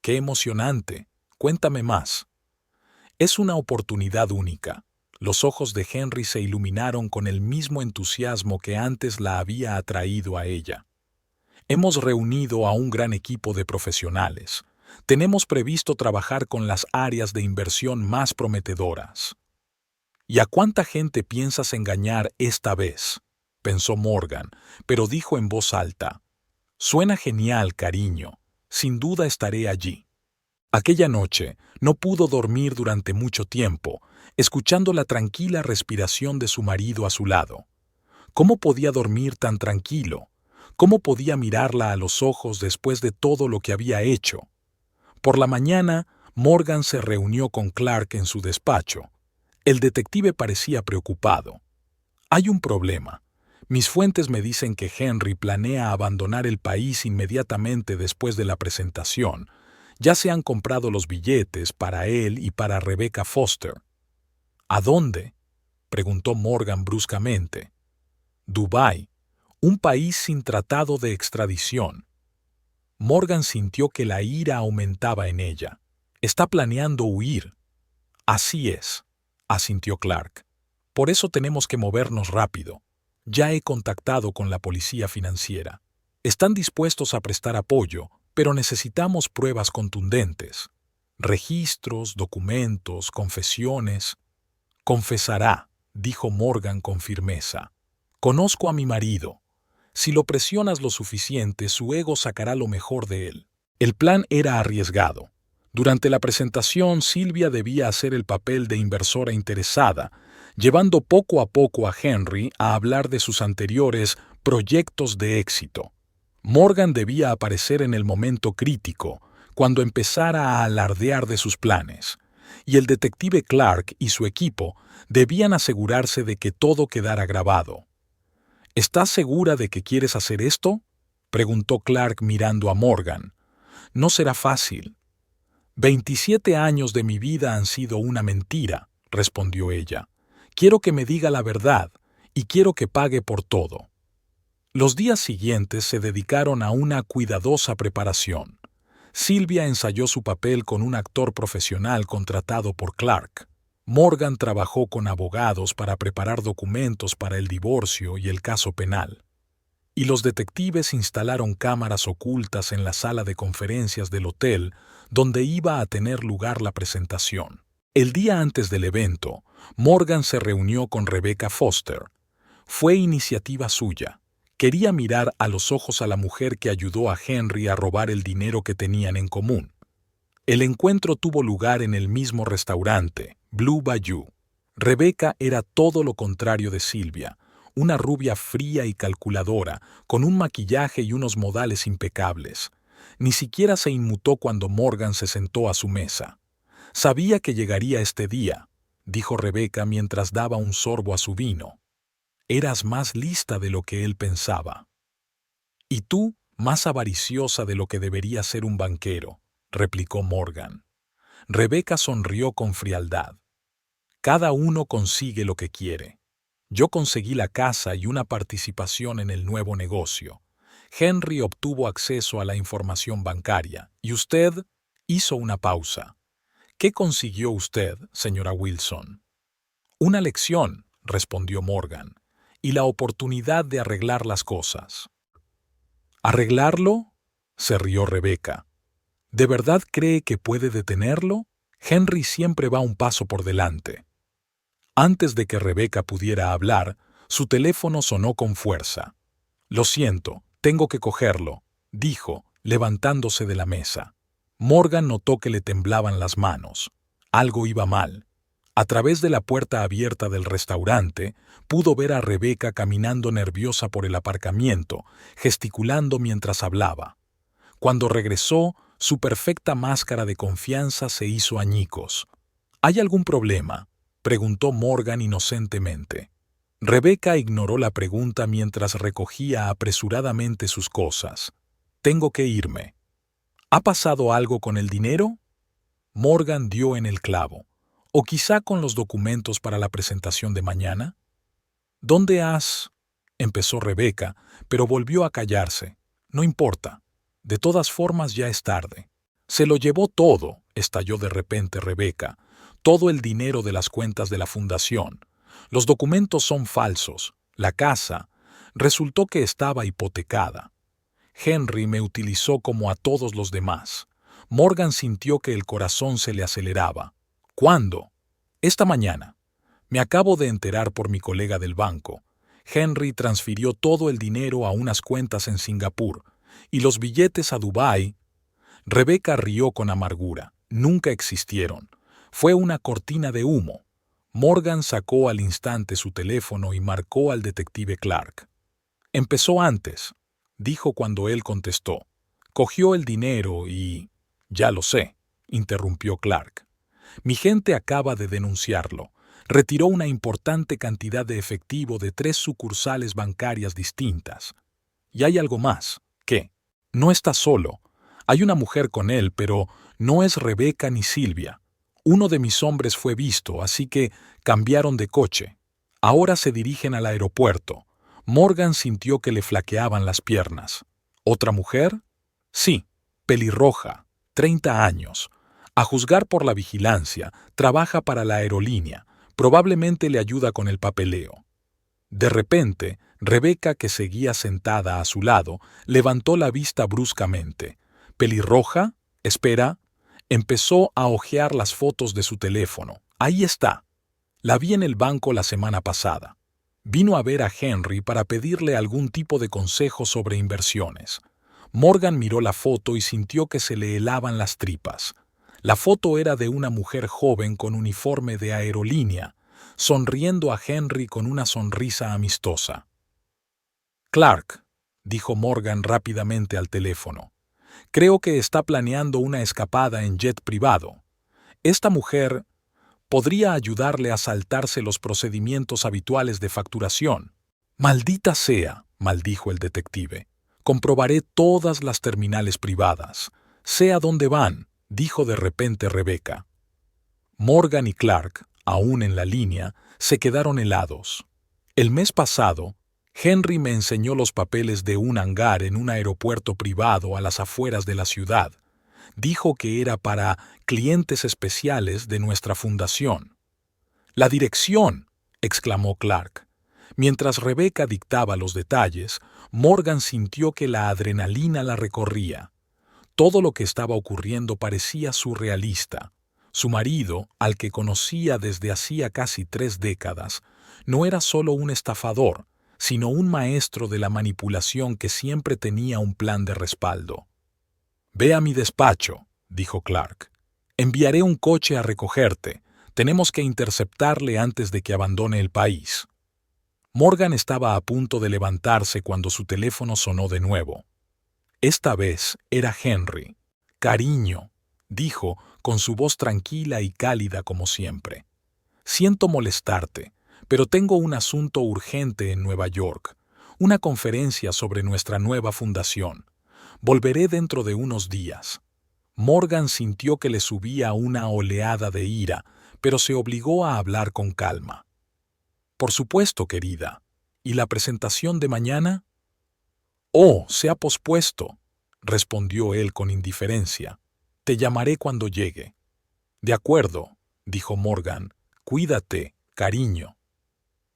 ¡Qué emocionante! Cuéntame más. Es una oportunidad única. Los ojos de Henry se iluminaron con el mismo entusiasmo que antes la había atraído a ella. Hemos reunido a un gran equipo de profesionales. Tenemos previsto trabajar con las áreas de inversión más prometedoras. ¿Y a cuánta gente piensas engañar esta vez?, pensó Morgan, pero dijo en voz alta: Suena genial, cariño. Sin duda estaré allí. Aquella noche no pudo dormir durante mucho tiempo, escuchando la tranquila respiración de su marido a su lado. ¿Cómo podía dormir tan tranquilo? ¿Cómo podía mirarla a los ojos después de todo lo que había hecho? Por la mañana, Morgan se reunió con Clark en su despacho. El detective parecía preocupado. Hay un problema. Mis fuentes me dicen que Henry planea abandonar el país inmediatamente después de la presentación. Ya se han comprado los billetes para él y para Rebecca Foster. ¿A dónde?, preguntó Morgan bruscamente. Dubái, un país sin tratado de extradición. Morgan sintió que la ira aumentaba en ella. Está planeando huir. Así es, asintió Clark. Por eso tenemos que movernos rápido. Ya he contactado con la policía financiera. Están dispuestos a prestar apoyo, pero necesitamos pruebas contundentes. Registros, documentos, confesiones. Confesará, dijo Morgan con firmeza. Conozco a mi marido. Si lo presionas lo suficiente, su ego sacará lo mejor de él. El plan era arriesgado. Durante la presentación, Silvia debía hacer el papel de inversora interesada, llevando poco a poco a Henry a hablar de sus anteriores proyectos de éxito. Morgan debía aparecer en el momento crítico, cuando empezara a alardear de sus planes, y el detective Clark y su equipo debían asegurarse de que todo quedara grabado. ¿Estás segura de que quieres hacer esto?, preguntó Clark mirando a Morgan. No será fácil. 27 años de mi vida han sido una mentira, respondió ella. Quiero que me diga la verdad y quiero que pague por todo. Los días siguientes se dedicaron a una cuidadosa preparación. Silvia ensayó su papel con un actor profesional contratado por Clark. Morgan trabajó con abogados para preparar documentos para el divorcio y el caso penal. Y los detectives instalaron cámaras ocultas en la sala de conferencias del hotel donde iba a tener lugar la presentación. El día antes del evento, Morgan se reunió con Rebecca Foster. Fue iniciativa suya. Quería mirar a los ojos a la mujer que ayudó a Henry a robar el dinero que tenían en común. El encuentro tuvo lugar en el mismo restaurante, Blue Bayou. Rebecca era todo lo contrario de Silvia, una rubia fría y calculadora, con un maquillaje y unos modales impecables. Ni siquiera se inmutó cuando Morgan se sentó a su mesa. Sabía que llegaría este día, dijo Rebecca mientras daba un sorbo a su vino. Eras más lista de lo que él pensaba. Y tú, más avariciosa de lo que debería ser un banquero, replicó Morgan. Rebecca sonrió con frialdad. Cada uno consigue lo que quiere. Yo conseguí la casa y una participación en el nuevo negocio. Henry obtuvo acceso a la información bancaria, y usted hizo una pausa. ¿Qué consiguió usted, señora Wilson? Una lección, respondió Morgan, y la oportunidad de arreglar las cosas. ¿Arreglarlo?, se rió Rebecca. ¿De verdad cree que puede detenerlo? Henry siempre va un paso por delante. Antes de que Rebecca pudiera hablar, su teléfono sonó con fuerza. Lo siento, tengo que cogerlo, dijo, levantándose de la mesa. Morgan notó que le temblaban las manos. Algo iba mal. A través de la puerta abierta del restaurante, pudo ver a Rebecca caminando nerviosa por el aparcamiento, gesticulando mientras hablaba. Cuando regresó, su perfecta máscara de confianza se hizo añicos. ¿Hay algún problema?, preguntó Morgan inocentemente. Rebecca ignoró la pregunta mientras recogía apresuradamente sus cosas. Tengo que irme. ¿Ha pasado algo con el dinero? Morgan dio en el clavo. ¿O quizá con los documentos para la presentación de mañana? ¿Dónde has...? Empezó Rebeca, pero volvió a callarse. No importa. De todas formas ya es tarde. Se lo llevó todo, estalló de repente Rebeca. Todo el dinero de las cuentas de la fundación. Los documentos son falsos. La casa resultó que estaba hipotecada. Henry me utilizó como a todos los demás. Morgan sintió que el corazón se le aceleraba. ¿Cuándo? Esta mañana. Me acabo de enterar por mi colega del banco. Henry transfirió todo el dinero a unas cuentas en Singapur y los billetes a Dubái. Rebeca rió con amargura. Nunca existieron. Fue una cortina de humo. Morgan sacó al instante su teléfono y marcó al detective Clark. Empezó antes, dijo cuando él contestó. Cogió el dinero y... Ya lo sé, interrumpió Clark. Mi gente acaba de denunciarlo. Retiró una importante cantidad de efectivo de 3 sucursales bancarias distintas. Y hay algo más. ¿Qué? No está solo. Hay una mujer con él, pero no es Rebeca ni Silvia. Uno de mis hombres fue visto, así que cambiaron de coche. Ahora se dirigen al aeropuerto. Morgan sintió que le flaqueaban las piernas. ¿Otra mujer? Sí, pelirroja, 30 años. A juzgar por la vigilancia, trabaja para la aerolínea. Probablemente le ayuda con el papeleo. De repente, Rebeca, que seguía sentada a su lado, levantó la vista bruscamente. ¿Pelirroja? Espera. Empezó a hojear las fotos de su teléfono. Ahí está. La vi en el banco la semana pasada. Vino a ver a Henry para pedirle algún tipo de consejo sobre inversiones. Morgan miró la foto y sintió que se le helaban las tripas. La foto era de una mujer joven con uniforme de aerolínea, sonriendo a Henry con una sonrisa amistosa. Clark, dijo Morgan rápidamente al teléfono. Creo que está planeando una escapada en jet privado. Esta mujer podría ayudarle a saltarse los procedimientos habituales de facturación. Maldita sea, maldijo el detective. Comprobaré todas las terminales privadas. Sé a dónde van, dijo de repente Rebeca. Morgan y Clark, aún en la línea, se quedaron helados. El mes pasado, Henry me enseñó los papeles de un hangar en un aeropuerto privado a las afueras de la ciudad. Dijo que era para clientes especiales de nuestra fundación. «¡La dirección!», exclamó Clark. Mientras Rebeca dictaba los detalles, Morgan sintió que la adrenalina la recorría. Todo lo que estaba ocurriendo parecía surrealista. Su marido, al que conocía desde hacía casi 3 décadas, no era solo un estafador, sino un maestro de la manipulación que siempre tenía un plan de respaldo. «Ve a mi despacho», dijo Clark. «Enviaré un coche a recogerte. Tenemos que interceptarle antes de que abandone el país». Morgan estaba a punto de levantarse cuando su teléfono sonó de nuevo. Esta vez era Henry. «Cariño», dijo con su voz tranquila y cálida como siempre. «Siento molestarte, pero tengo un asunto urgente en Nueva York, una conferencia sobre nuestra nueva fundación. Volveré dentro de unos días». Morgan sintió que le subía una oleada de ira, pero se obligó a hablar con calma. «Por supuesto, querida. ¿Y la presentación de mañana?» «Oh, se ha pospuesto», respondió él con indiferencia. «Te llamaré cuando llegue». «De acuerdo», dijo Morgan. «Cuídate, cariño».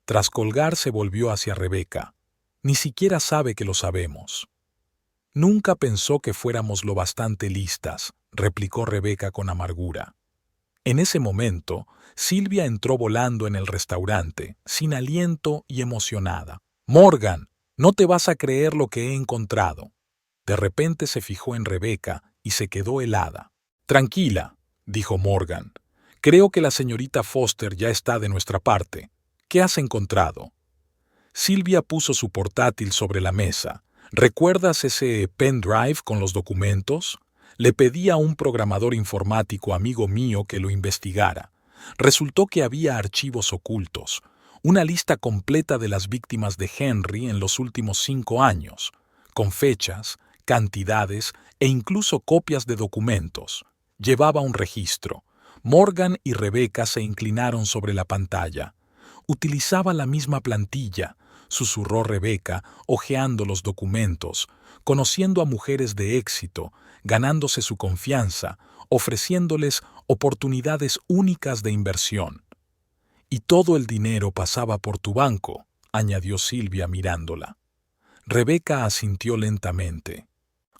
Tras colgar se volvió hacia Rebeca. «Ni siquiera sabe que lo sabemos». «Nunca pensó que fuéramos lo bastante listas», replicó Rebeca con amargura. En ese momento, Silvia entró volando en el restaurante, sin aliento y emocionada. «Morgan, no te vas a creer lo que he encontrado». De repente se fijó en Rebeca y se quedó helada. «Tranquila», dijo Morgan. «Creo que la señorita Foster ya está de nuestra parte. ¿Qué has encontrado?» Silvia puso su portátil sobre la mesa. «¿Recuerdas ese pendrive con los documentos? Le pedí a un programador informático amigo mío que lo investigara. Resultó que había archivos ocultos, una lista completa de las víctimas de Henry en los últimos 5 años, con fechas, cantidades e incluso copias de documentos. Llevaba un registro. Morgan y Rebecca se inclinaron sobre la pantalla. Utilizaba la misma plantilla, susurró Rebecca, hojeando los documentos, conociendo a mujeres de éxito, ganándose su confianza, ofreciéndoles oportunidades únicas de inversión. Y todo el dinero pasaba por tu banco, añadió Silvia mirándola. Rebecca asintió lentamente.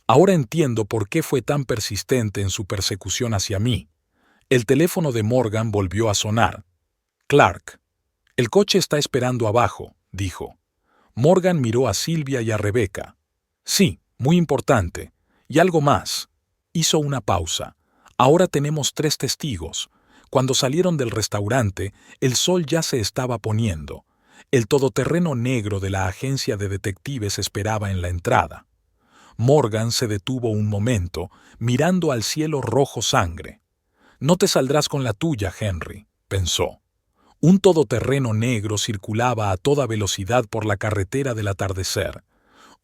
Ahora entiendo por qué fue tan persistente en su persecución hacia mí. El teléfono de Morgan volvió a sonar. Clark. El coche está esperando abajo, dijo. Morgan miró a Silvia y a Rebecca. Sí, muy importante. Y algo más. Hizo una pausa. Ahora tenemos 3 testigos. Cuando salieron del restaurante, el sol ya se estaba poniendo. El todoterreno negro de la agencia de detectives esperaba en la entrada. Morgan se detuvo un momento, mirando al cielo rojo sangre. No te saldrás con la tuya, Henry, pensó. Un todoterreno negro circulaba a toda velocidad por la carretera del atardecer.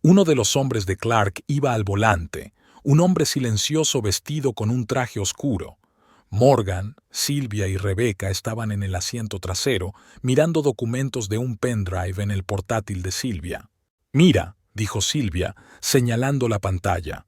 Uno de los hombres de Clark iba al volante, un hombre silencioso vestido con un traje oscuro. Morgan, Silvia y Rebecca estaban en el asiento trasero, mirando documentos de un pendrive en el portátil de Silvia. Mira, dijo Silvia, señalando la pantalla.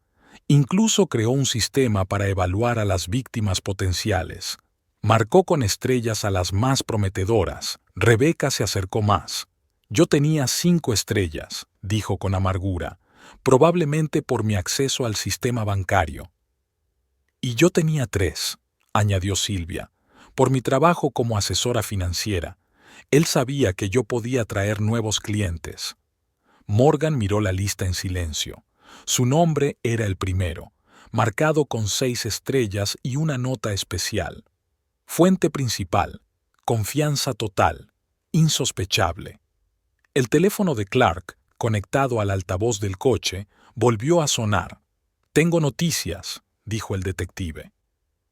Incluso creó un sistema para evaluar a las víctimas potenciales. Marcó con estrellas a las más prometedoras. Rebecca se acercó más. Yo tenía 5 estrellas, dijo con amargura, probablemente por mi acceso al sistema bancario. Y yo tenía 3, añadió Silvia, por mi trabajo como asesora financiera. Él sabía que yo podía atraer nuevos clientes. Morgan miró la lista en silencio. Su nombre era el primero, marcado con 6 estrellas y una nota especial. Fuente principal, confianza total, insospechable. El teléfono de Clark, conectado al altavoz del coche, volvió a sonar. Tengo noticias, dijo el detective.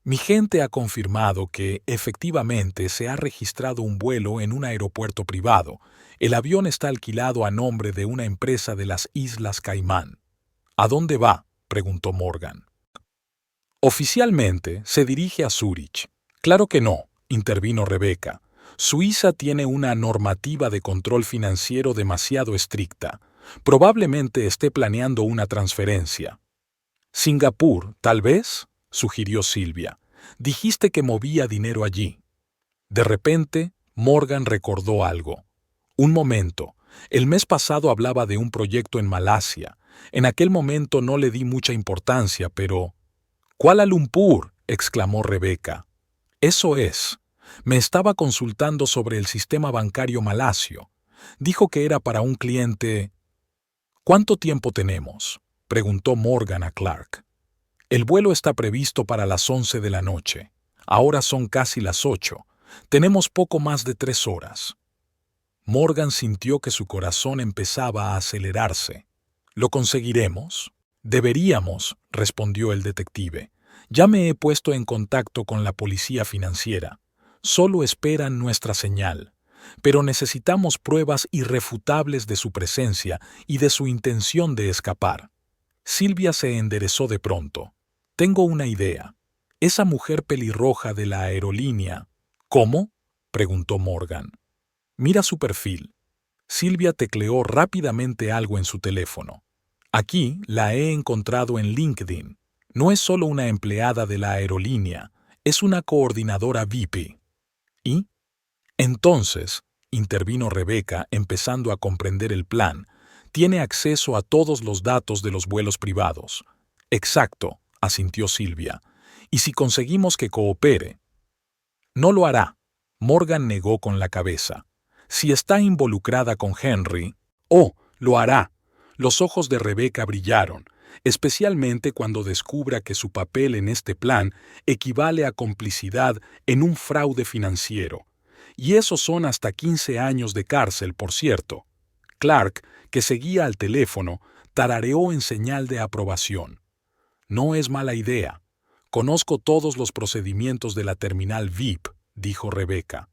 Mi gente ha confirmado que, efectivamente, se ha registrado un vuelo en un aeropuerto privado. El avión está alquilado a nombre de una empresa de las Islas Caimán. ¿A dónde va?, preguntó Morgan. Oficialmente, se dirige a Zúrich. Claro que no, intervino Rebecca. Suiza tiene una normativa de control financiero demasiado estricta. Probablemente esté planeando una transferencia. Singapur, tal vez, sugirió Silvia. Dijiste que movía dinero allí. De repente, Morgan recordó algo. Un momento. El mes pasado hablaba de un proyecto en Malasia. En aquel momento no le di mucha importancia, pero... «Kuala Lumpur», exclamó Rebecca. Eso es. Me estaba consultando sobre el sistema bancario malasio. Dijo que era para un cliente... «¿Cuánto tiempo tenemos?», preguntó Morgan a Clark. El vuelo está previsto para las 11 de la noche. Ahora son casi las 8. Tenemos poco más de 3 horas. Morgan sintió que su corazón empezaba a acelerarse. ¿Lo conseguiremos? Deberíamos, respondió el detective. Ya me he puesto en contacto con la policía financiera. Solo esperan nuestra señal. Pero necesitamos pruebas irrefutables de su presencia y de su intención de escapar. Silvia se enderezó de pronto. Tengo una idea. Esa mujer pelirroja de la aerolínea. ¿Cómo?, preguntó Morgan. Mira su perfil. Silvia tecleó rápidamente algo en su teléfono. Aquí la he encontrado en LinkedIn. No es solo una empleada de la aerolínea, es una coordinadora VIP. ¿Y? Entonces, intervino Rebecca, empezando a comprender el plan, tiene acceso a todos los datos de los vuelos privados. Exacto, asintió Silvia. ¿Y si conseguimos que coopere? No lo hará. Morgan negó con la cabeza. Si está involucrada con Henry, lo hará. Los ojos de Rebecca brillaron, especialmente cuando descubra que su papel en este plan equivale a complicidad en un fraude financiero. Y esos son hasta 15 años de cárcel, por cierto. Clark, que seguía al teléfono, tarareó en señal de aprobación. No es mala idea. Conozco todos los procedimientos de la terminal VIP, dijo Rebecca.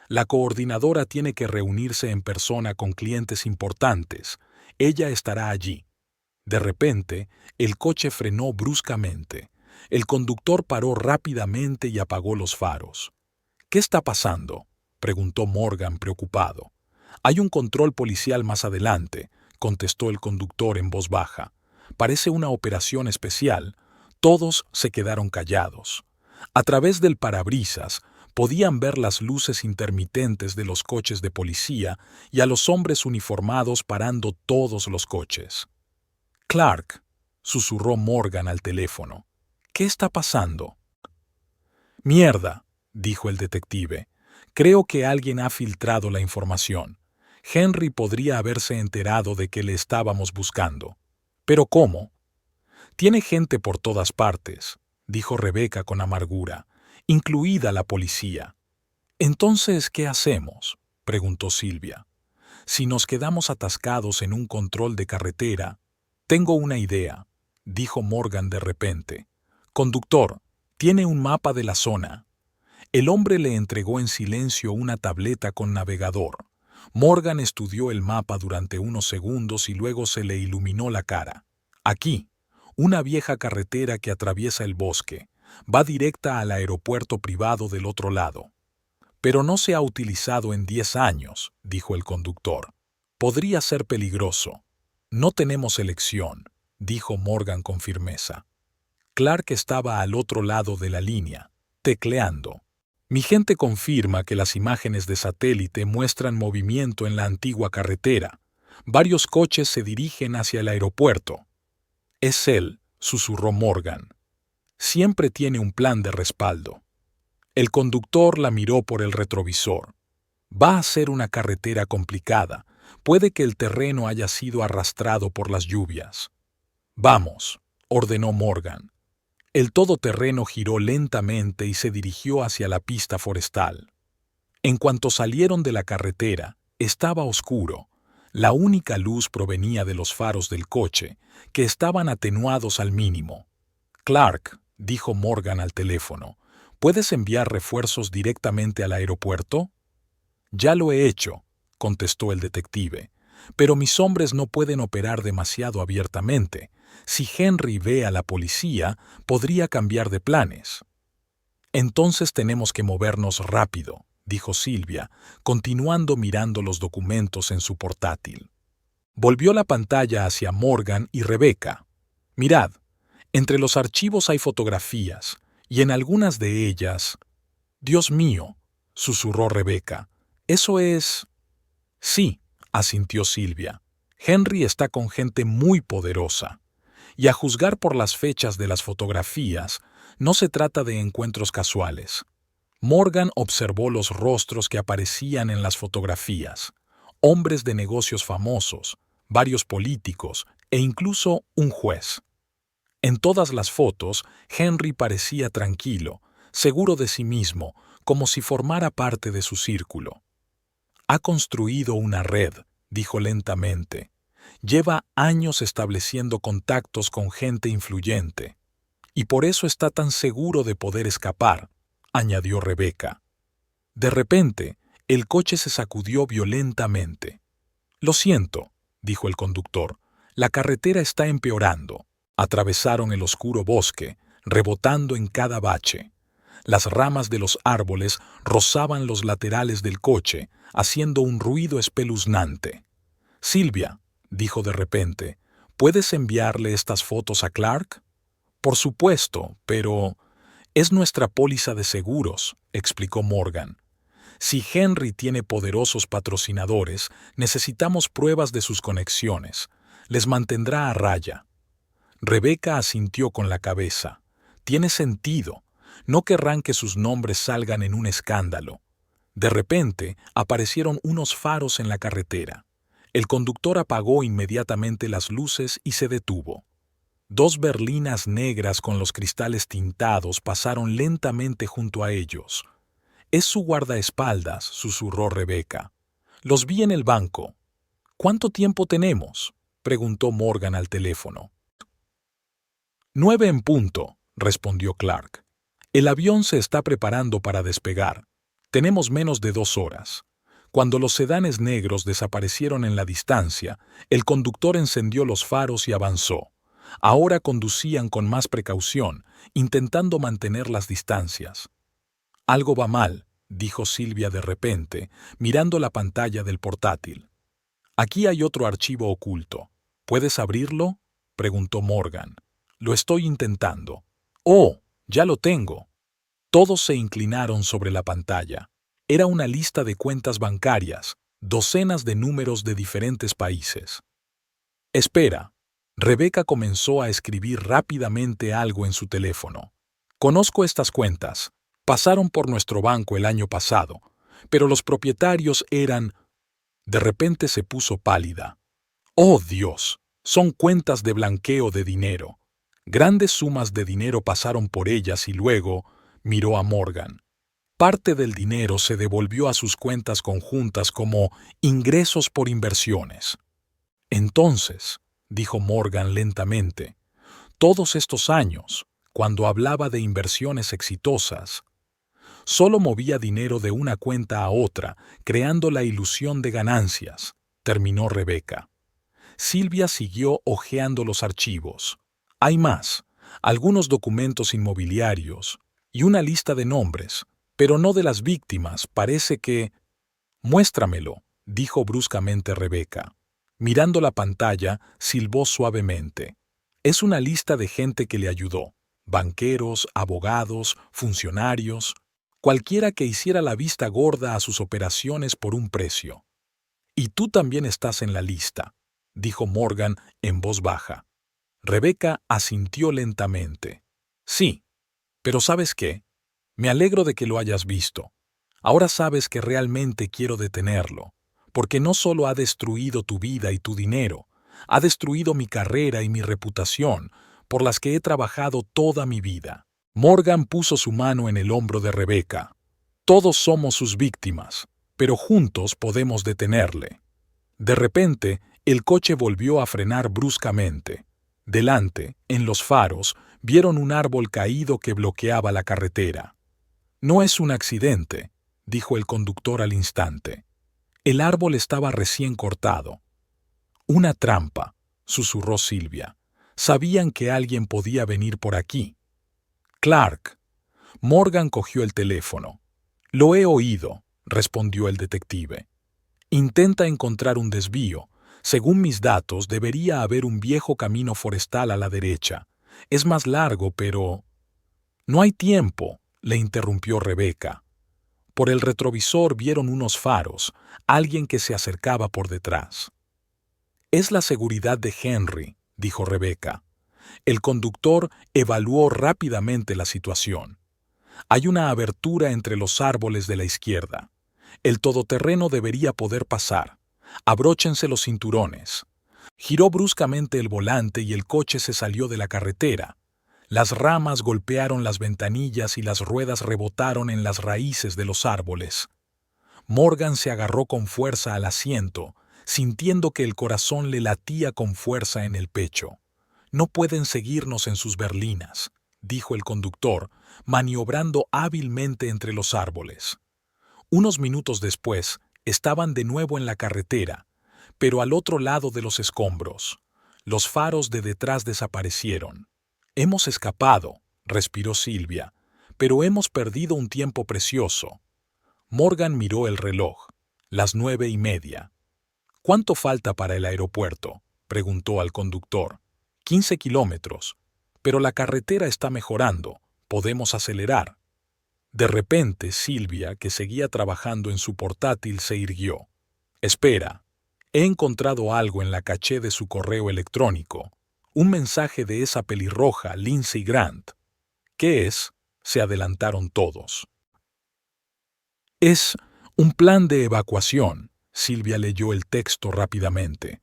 La coordinadora tiene que reunirse en persona con clientes importantes. Ella estará allí. De repente, el coche frenó bruscamente. El conductor paró rápidamente y apagó los faros. «¿Qué está pasando?», preguntó Morgan preocupado. «Hay un control policial más adelante», contestó el conductor en voz baja. «Parece una operación especial». Todos se quedaron callados. A través del parabrisas podían ver las luces intermitentes de los coches de policía y a los hombres uniformados parando todos los coches. «Clark», susurró Morgan al teléfono. «¿Qué está pasando?». «Mierda», dijo el detective. «Creo que alguien ha filtrado la información. Henry podría haberse enterado de que le estábamos buscando». «¿Pero cómo?». «Tiene gente por todas partes», dijo Rebecca con amargura, «incluida la policía». «Entonces, ¿qué hacemos?», preguntó Silvia. «Si nos quedamos atascados en un control de carretera». «Tengo una idea», dijo Morgan de repente. «Conductor, tiene un mapa de la zona». El hombre le entregó en silencio una tableta con navegador. Morgan estudió el mapa durante unos segundos y luego se le iluminó la cara. «Aquí, una vieja carretera que atraviesa el bosque. Va directa al aeropuerto privado del otro lado». «Pero no se ha utilizado en 10 años», dijo el conductor. «Podría ser peligroso». «No tenemos elección», dijo Morgan con firmeza. Clark estaba al otro lado de la línea, tecleando. «Mi gente confirma que las imágenes de satélite muestran movimiento en la antigua carretera. Varios coches se dirigen hacia el aeropuerto». «Es él», susurró Morgan. «Siempre tiene un plan de respaldo». El conductor la miró por el retrovisor. «Va a ser una carretera complicada. Puede que el terreno haya sido arrastrado por las lluvias». «Vamos», ordenó Morgan. El todoterreno giró lentamente y se dirigió hacia la pista forestal. En cuanto salieron de la carretera, estaba oscuro. La única luz provenía de los faros del coche, que estaban atenuados al mínimo. «Clark», dijo Morgan al teléfono, «¿puedes enviar refuerzos directamente al aeropuerto?» «Ya lo he hecho», contestó el detective, «pero mis hombres no pueden operar demasiado abiertamente. Si Henry ve a la policía, podría cambiar de planes». «Entonces tenemos que movernos rápido», dijo Silvia, continuando mirando los documentos en su portátil. Volvió la pantalla hacia Morgan y Rebecca. «Mirad, entre los archivos hay fotografías, y en algunas de ellas...». «Dios mío», susurró Rebecca, «¿eso es...?» «Sí», asintió Silvia. «Henry está con gente muy poderosa. Y a juzgar por las fechas de las fotografías, no se trata de encuentros casuales». Morgan observó los rostros que aparecían en las fotografías, hombres de negocios famosos, varios políticos e incluso un juez. En todas las fotos, Henry parecía tranquilo, seguro de sí mismo, como si formara parte de su círculo. «Ha construido una red», dijo lentamente. «Lleva años estableciendo contactos con gente influyente. Y por eso está tan seguro de poder escapar», añadió Rebecca. De repente, el coche se sacudió violentamente. «Lo siento», dijo el conductor, «la carretera está empeorando». Atravesaron el oscuro bosque, rebotando en cada bache. Las ramas de los árboles rozaban los laterales del coche, haciendo un ruido espeluznante. «Silvia», dijo de repente, «¿puedes enviarle estas fotos a Clark?» «Por supuesto, pero...». «Es nuestra póliza de seguros», explicó Morgan. «Si Henry tiene poderosos patrocinadores, necesitamos pruebas de sus conexiones. Les mantendrá a raya». Rebecca asintió con la cabeza. «Tiene sentido. No querrán que sus nombres salgan en un escándalo». De repente, aparecieron unos faros en la carretera. El conductor apagó inmediatamente las luces y se detuvo. 2 berlinas negras con los cristales tintados pasaron lentamente junto a ellos. «Es su guardaespaldas», susurró Rebecca. «Los vi en el banco». «¿Cuánto tiempo tenemos?», preguntó Morgan al teléfono. 9 en punto, respondió Clark. «El avión se está preparando para despegar. Tenemos menos de 2 horas. Cuando los sedanes negros desaparecieron en la distancia, el conductor encendió los faros y avanzó. Ahora conducían con más precaución, intentando mantener las distancias. Algo va mal, dijo Silvia de repente, mirando la pantalla del portátil. Aquí hay otro archivo oculto. ¿Puedes abrirlo?, preguntó Morgan. Lo estoy intentando. ¡Oh! Ya lo tengo. Todos se inclinaron sobre la pantalla. Era una lista de cuentas bancarias, docenas de números de diferentes países. Espera. Rebeca comenzó a escribir rápidamente algo en su teléfono. Conozco estas cuentas. Pasaron por nuestro banco el año pasado, pero los propietarios eran... De repente se puso pálida. ¡Oh, Dios! Son cuentas de blanqueo de dinero. Grandes sumas de dinero pasaron por ellas y luego miró a Morgan. Parte del dinero se devolvió a sus cuentas conjuntas como ingresos por inversiones. Entonces, dijo Morgan lentamente, todos estos años, cuando hablaba de inversiones exitosas, solo movía dinero de una cuenta a otra, creando la ilusión de ganancias, terminó Rebeca. Silvia siguió hojeando los archivos. Hay más, algunos documentos inmobiliarios y una lista de nombres, pero no de las víctimas, parece que... Muéstramelo, dijo bruscamente Rebeca. Mirando la pantalla, silbó suavemente. Es una lista de gente que le ayudó. Banqueros, abogados, funcionarios, cualquiera que hiciera la vista gorda a sus operaciones por un precio. Y tú también estás en la lista, dijo Morgan en voz baja. Rebeca asintió lentamente. Sí, pero ¿sabes qué? Me alegro de que lo hayas visto. Ahora sabes que realmente quiero detenerlo, porque no solo ha destruido tu vida y tu dinero, ha destruido mi carrera y mi reputación, por las que he trabajado toda mi vida. Morgan puso su mano en el hombro de Rebeca. Todos somos sus víctimas, pero juntos podemos detenerle. De repente, el coche volvió a frenar bruscamente. Delante, en los faros, vieron un árbol caído que bloqueaba la carretera. No es un accidente, dijo el conductor al instante. El árbol estaba recién cortado. Una trampa, susurró Silvia. Sabían que alguien podía venir por aquí. Clark. Morgan cogió el teléfono. Lo he oído, respondió el detective. Intenta encontrar un desvío. Según mis datos, debería haber un viejo camino forestal a la derecha. Es más largo, pero... No hay tiempo, le interrumpió Rebeca. Por el retrovisor vieron unos faros, alguien que se acercaba por detrás. Es la seguridad de Henry, dijo Rebeca. El conductor evaluó rápidamente la situación. Hay una abertura entre los árboles de la izquierda. El todoterreno debería poder pasar. Abróchense los cinturones. Giró bruscamente el volante y el coche se salió de la carretera. Las ramas golpearon las ventanillas y las ruedas rebotaron en las raíces de los árboles. Morgan se agarró con fuerza al asiento, sintiendo que el corazón le latía con fuerza en el pecho. No pueden seguirnos en sus berlinas, dijo el conductor, maniobrando hábilmente entre los árboles. Unos minutos después, estaban de nuevo en la carretera, pero al otro lado de los escombros. Los faros de detrás desaparecieron. Hemos escapado, respiró Silvia, pero hemos perdido un tiempo precioso. Morgan miró el reloj. Las 9:30. ¿Cuánto falta para el aeropuerto?, preguntó al conductor. 15 kilómetros. Pero la carretera está mejorando. Podemos acelerar. De repente, Silvia, que seguía trabajando en su portátil, se irguió. Espera. He encontrado algo en la caché de su correo electrónico. Un mensaje de esa pelirroja, Lindsay Grant. ¿Qué es? Se adelantaron todos. Es un plan de evacuación. Silvia leyó el texto rápidamente.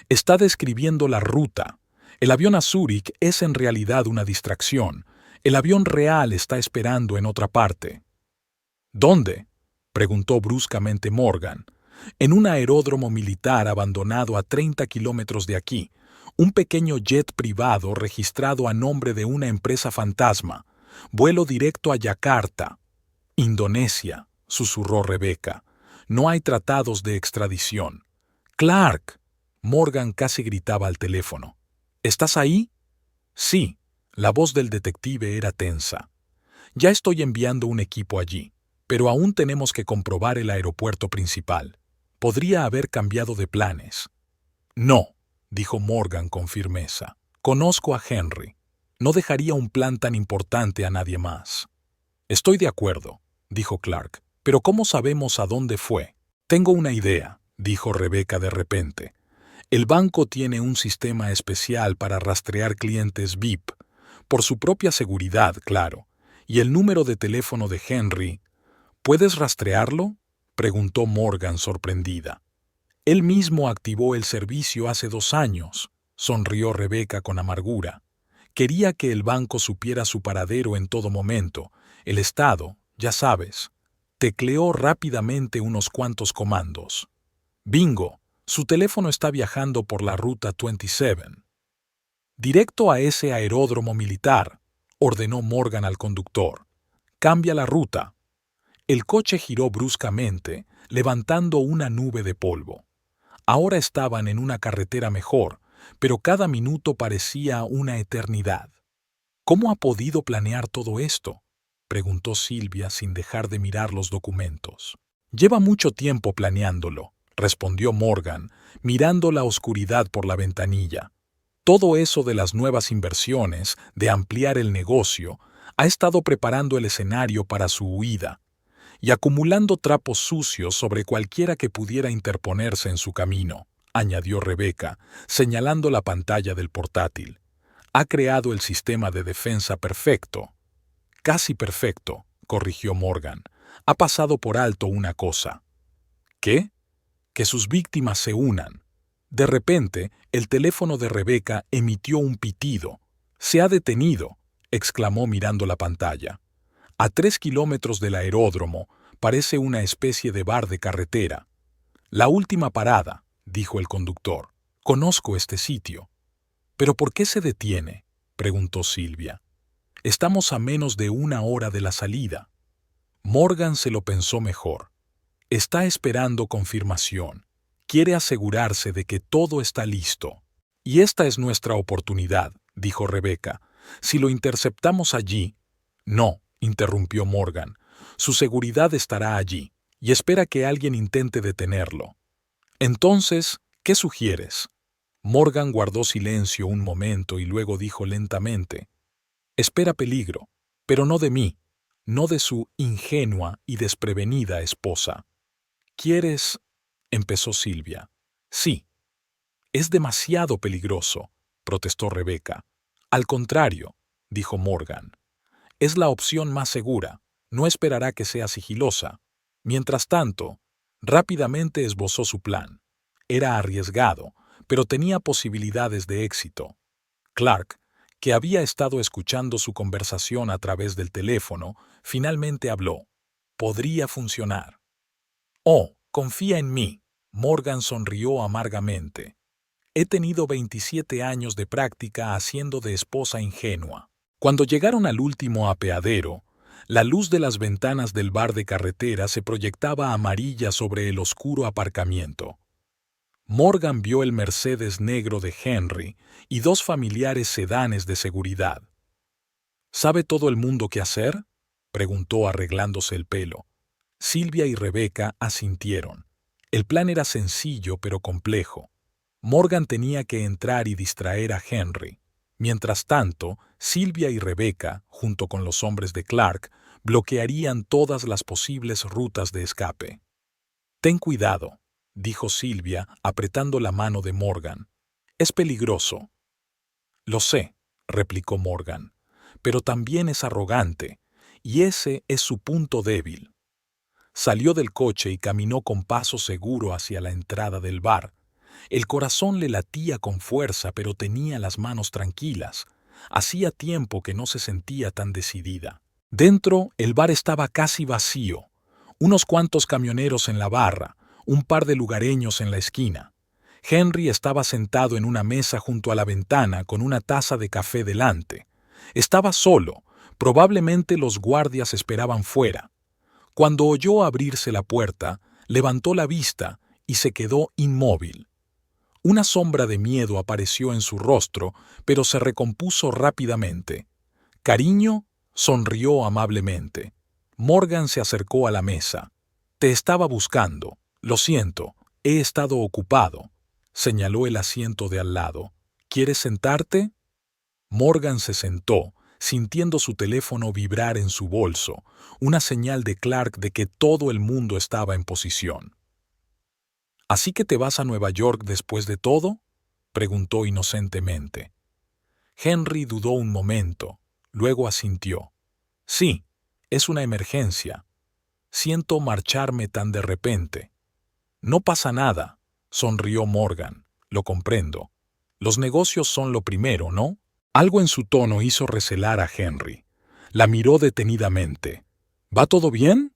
Está describiendo la ruta. El avión a Zúrich es en realidad una distracción. El avión real está esperando en otra parte. ¿Dónde?, preguntó bruscamente Morgan. En un aeródromo militar abandonado a 30 kilómetros de aquí. Un pequeño jet privado registrado a nombre de una empresa fantasma. Vuelo directo a Yakarta. Indonesia, susurró Rebeca. No hay tratados de extradición. ¡Clark! Morgan casi gritaba al teléfono. ¿Estás ahí? Sí. La voz del detective era tensa. Ya estoy enviando un equipo allí, pero aún tenemos que comprobar el aeropuerto principal. Podría haber cambiado de planes. No, dijo Morgan con firmeza. Conozco a Henry. No dejaría un plan tan importante a nadie más. Estoy de acuerdo, dijo Clark, pero ¿cómo sabemos a dónde fue? Tengo una idea, dijo Rebecca de repente. El banco tiene un sistema especial para rastrear clientes VIP, por su propia seguridad, claro, y el número de teléfono de Henry. ¿Puedes rastrearlo?, preguntó Morgan sorprendida. Él mismo activó el servicio hace 2 años, sonrió Rebecca con amargura. Quería que el banco supiera su paradero en todo momento. El estado, ya sabes. Tecleó rápidamente unos cuantos comandos. Bingo, su teléfono está viajando por la ruta 27. Directo a ese aeródromo militar, ordenó Morgan al conductor. Cambia la ruta. El coche giró bruscamente, levantando una nube de polvo. Ahora estaban en una carretera mejor, pero cada minuto parecía una eternidad. ¿Cómo ha podido planear todo esto?, preguntó Silvia sin dejar de mirar los documentos. Lleva mucho tiempo planeándolo, respondió Morgan, mirando la oscuridad por la ventanilla. Todo eso de las nuevas inversiones, de ampliar el negocio, ha estado preparando el escenario para su huida y acumulando trapos sucios sobre cualquiera que pudiera interponerse en su camino, añadió Rebecca, señalando la pantalla del portátil. Ha creado el sistema de defensa perfecto. Casi perfecto, corrigió Morgan. Ha pasado por alto una cosa. ¿Qué? Que sus víctimas se unan. De repente, el teléfono de Rebecca emitió un pitido. «Se ha detenido», exclamó mirando la pantalla. A 3 kilómetros del aeródromo parece una especie de bar de carretera. «La última parada», dijo el conductor. «Conozco este sitio». «¿Pero por qué se detiene?», preguntó Silvia. «Estamos a menos de 1 hora de la salida». Morgan se lo pensó mejor. Está esperando confirmación. Quiere asegurarse de que todo está listo. «Y esta es nuestra oportunidad», dijo Rebecca. «Si lo interceptamos allí...» «No», interrumpió Morgan. «Su seguridad estará allí, y espera que alguien intente detenerlo». «Entonces, ¿qué sugieres?». Morgan guardó silencio un momento y luego dijo lentamente: «Espera peligro, pero no de mí, no de su ingenua y desprevenida esposa». «¿Quieres...?» empezó Silvia. «Sí». «Es demasiado peligroso», protestó Rebecca. «Al contrario», dijo Morgan. «Es la opción más segura. No esperará que sea sigilosa». Mientras tanto, rápidamente esbozó su plan. Era arriesgado, pero tenía posibilidades de éxito. Clark, que había estado escuchando su conversación a través del teléfono, finalmente habló. Podría funcionar. «Oh, confía en mí», Morgan sonrió amargamente. «He tenido 27 años de práctica haciendo de esposa ingenua». Cuando llegaron al último apeadero, la luz de las ventanas del bar de carretera se proyectaba amarilla sobre el oscuro aparcamiento. Morgan vio el Mercedes negro de Henry y 2 familiares sedanes de seguridad. «¿Sabe todo el mundo qué hacer?», preguntó arreglándose el pelo. Silvia y Rebecca asintieron. El plan era sencillo pero complejo. Morgan tenía que entrar y distraer a Henry. Mientras tanto, Silvia y Rebecca, junto con los hombres de Clark, bloquearían todas las posibles rutas de escape. «Ten cuidado», dijo Silvia, apretando la mano de Morgan. «Es peligroso». «Lo sé», replicó Morgan, «pero también es arrogante, y ese es su punto débil». Salió del coche y caminó con paso seguro hacia la entrada del bar. El corazón le latía con fuerza, pero tenía las manos tranquilas. Hacía tiempo que no se sentía tan decidida. Dentro, el bar estaba casi vacío. Unos cuantos camioneros en la barra, un par de lugareños en la esquina. Henry estaba sentado en una mesa junto a la ventana con una taza de café delante. Estaba solo. Probablemente los guardias esperaban fuera. Cuando oyó abrirse la puerta, Levantó la vista y se quedó inmóvil. Una sombra de miedo apareció en su rostro, pero se recompuso rápidamente. Cariño, sonrió amablemente. Morgan se acercó a la mesa. Te estaba buscando. Lo siento, he estado ocupado. Señaló el asiento de al lado. ¿Quieres sentarte? Morgan se sentó, sintiendo su teléfono vibrar en su bolso, una señal de Clark de que todo el mundo estaba en posición. ¿Así que te vas a Nueva York después de todo?, preguntó inocentemente. Henry dudó un momento, luego asintió. Sí, es una emergencia. Siento marcharme tan de repente. No pasa nada, sonrió Morgan. Lo comprendo. Los negocios son lo primero, ¿no? Algo en su tono hizo recelar a Henry. La miró detenidamente. ¿Va todo bien?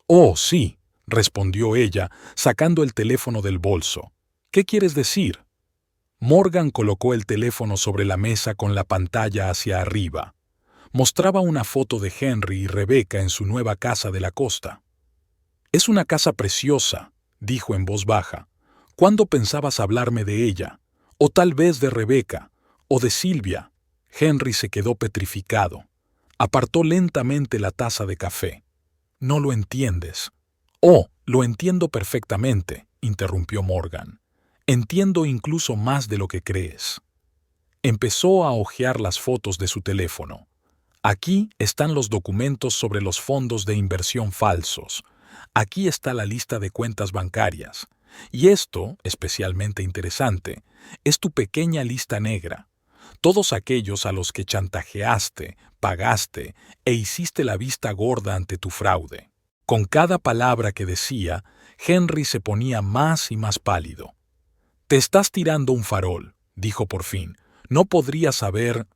Oh, sí, respondió ella, sacando el teléfono del bolso. ¿Qué quieres decir? Morgan colocó el teléfono sobre la mesa con la pantalla hacia arriba. Mostraba una foto de Henry y Rebecca en su nueva casa de la costa. Es una casa preciosa, dijo en voz baja. ¿Cuándo pensabas hablarme de ella? O tal vez de Rebecca, o de Silvia. Henry se quedó petrificado. Apartó lentamente la taza de café. No lo entiendes. Oh, lo entiendo perfectamente, interrumpió Morgan. Entiendo incluso más de lo que crees. Empezó a hojear las fotos de su teléfono. Aquí están los documentos sobre los fondos de inversión falsos. Aquí está la lista de cuentas bancarias. Y esto, especialmente interesante, es tu pequeña lista negra. Todos aquellos a los que chantajeaste, pagaste e hiciste la vista gorda ante tu fraude. Con cada palabra que decía, Henry se ponía más y más pálido. Te estás tirando un farol, dijo por fin. No podría saber.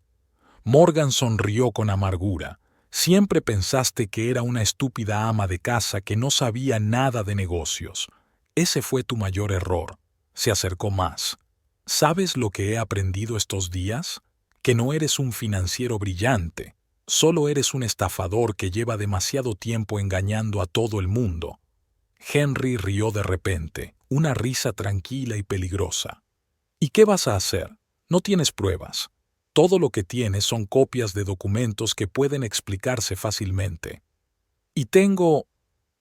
Morgan sonrió con amargura. Siempre pensaste que era una estúpida ama de casa que no sabía nada de negocios. Ese fue tu mayor error. Se acercó más. ¿Sabes lo que he aprendido estos días? Que no eres un financiero brillante. Solo eres un estafador que lleva demasiado tiempo engañando a todo el mundo. Henry rió de repente, una risa tranquila y peligrosa. ¿Y qué vas a hacer? No tienes pruebas. Todo lo que tienes son copias de documentos que pueden explicarse fácilmente. Y tengo...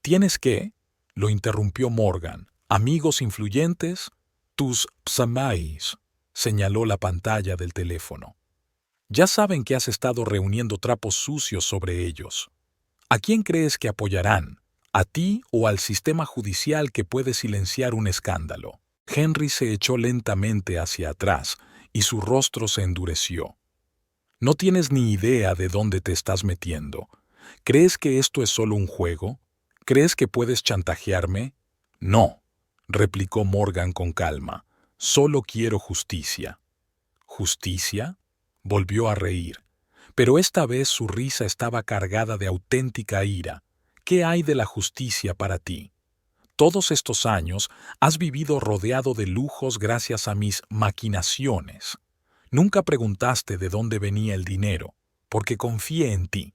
¿Tienes qué? Lo interrumpió Morgan. ¿Amigos influyentes? Tus psamais, señaló la pantalla del teléfono. Ya saben que has estado reuniendo trapos sucios sobre ellos. ¿A quién crees que apoyarán? ¿A ti o al sistema judicial que puede silenciar un escándalo? Henry se echó lentamente hacia atrás y su rostro se endureció. No tienes ni idea de dónde te estás metiendo. ¿Crees que esto es solo un juego? ¿Crees que puedes chantajearme? No, replicó Morgan con calma. Solo quiero justicia. ¿Justicia? Volvió a reír, pero esta vez su risa estaba cargada de auténtica ira. ¿Qué hay de la justicia para ti? Todos estos años has vivido rodeado de lujos gracias a mis maquinaciones. Nunca preguntaste de dónde venía el dinero, porque confié en ti.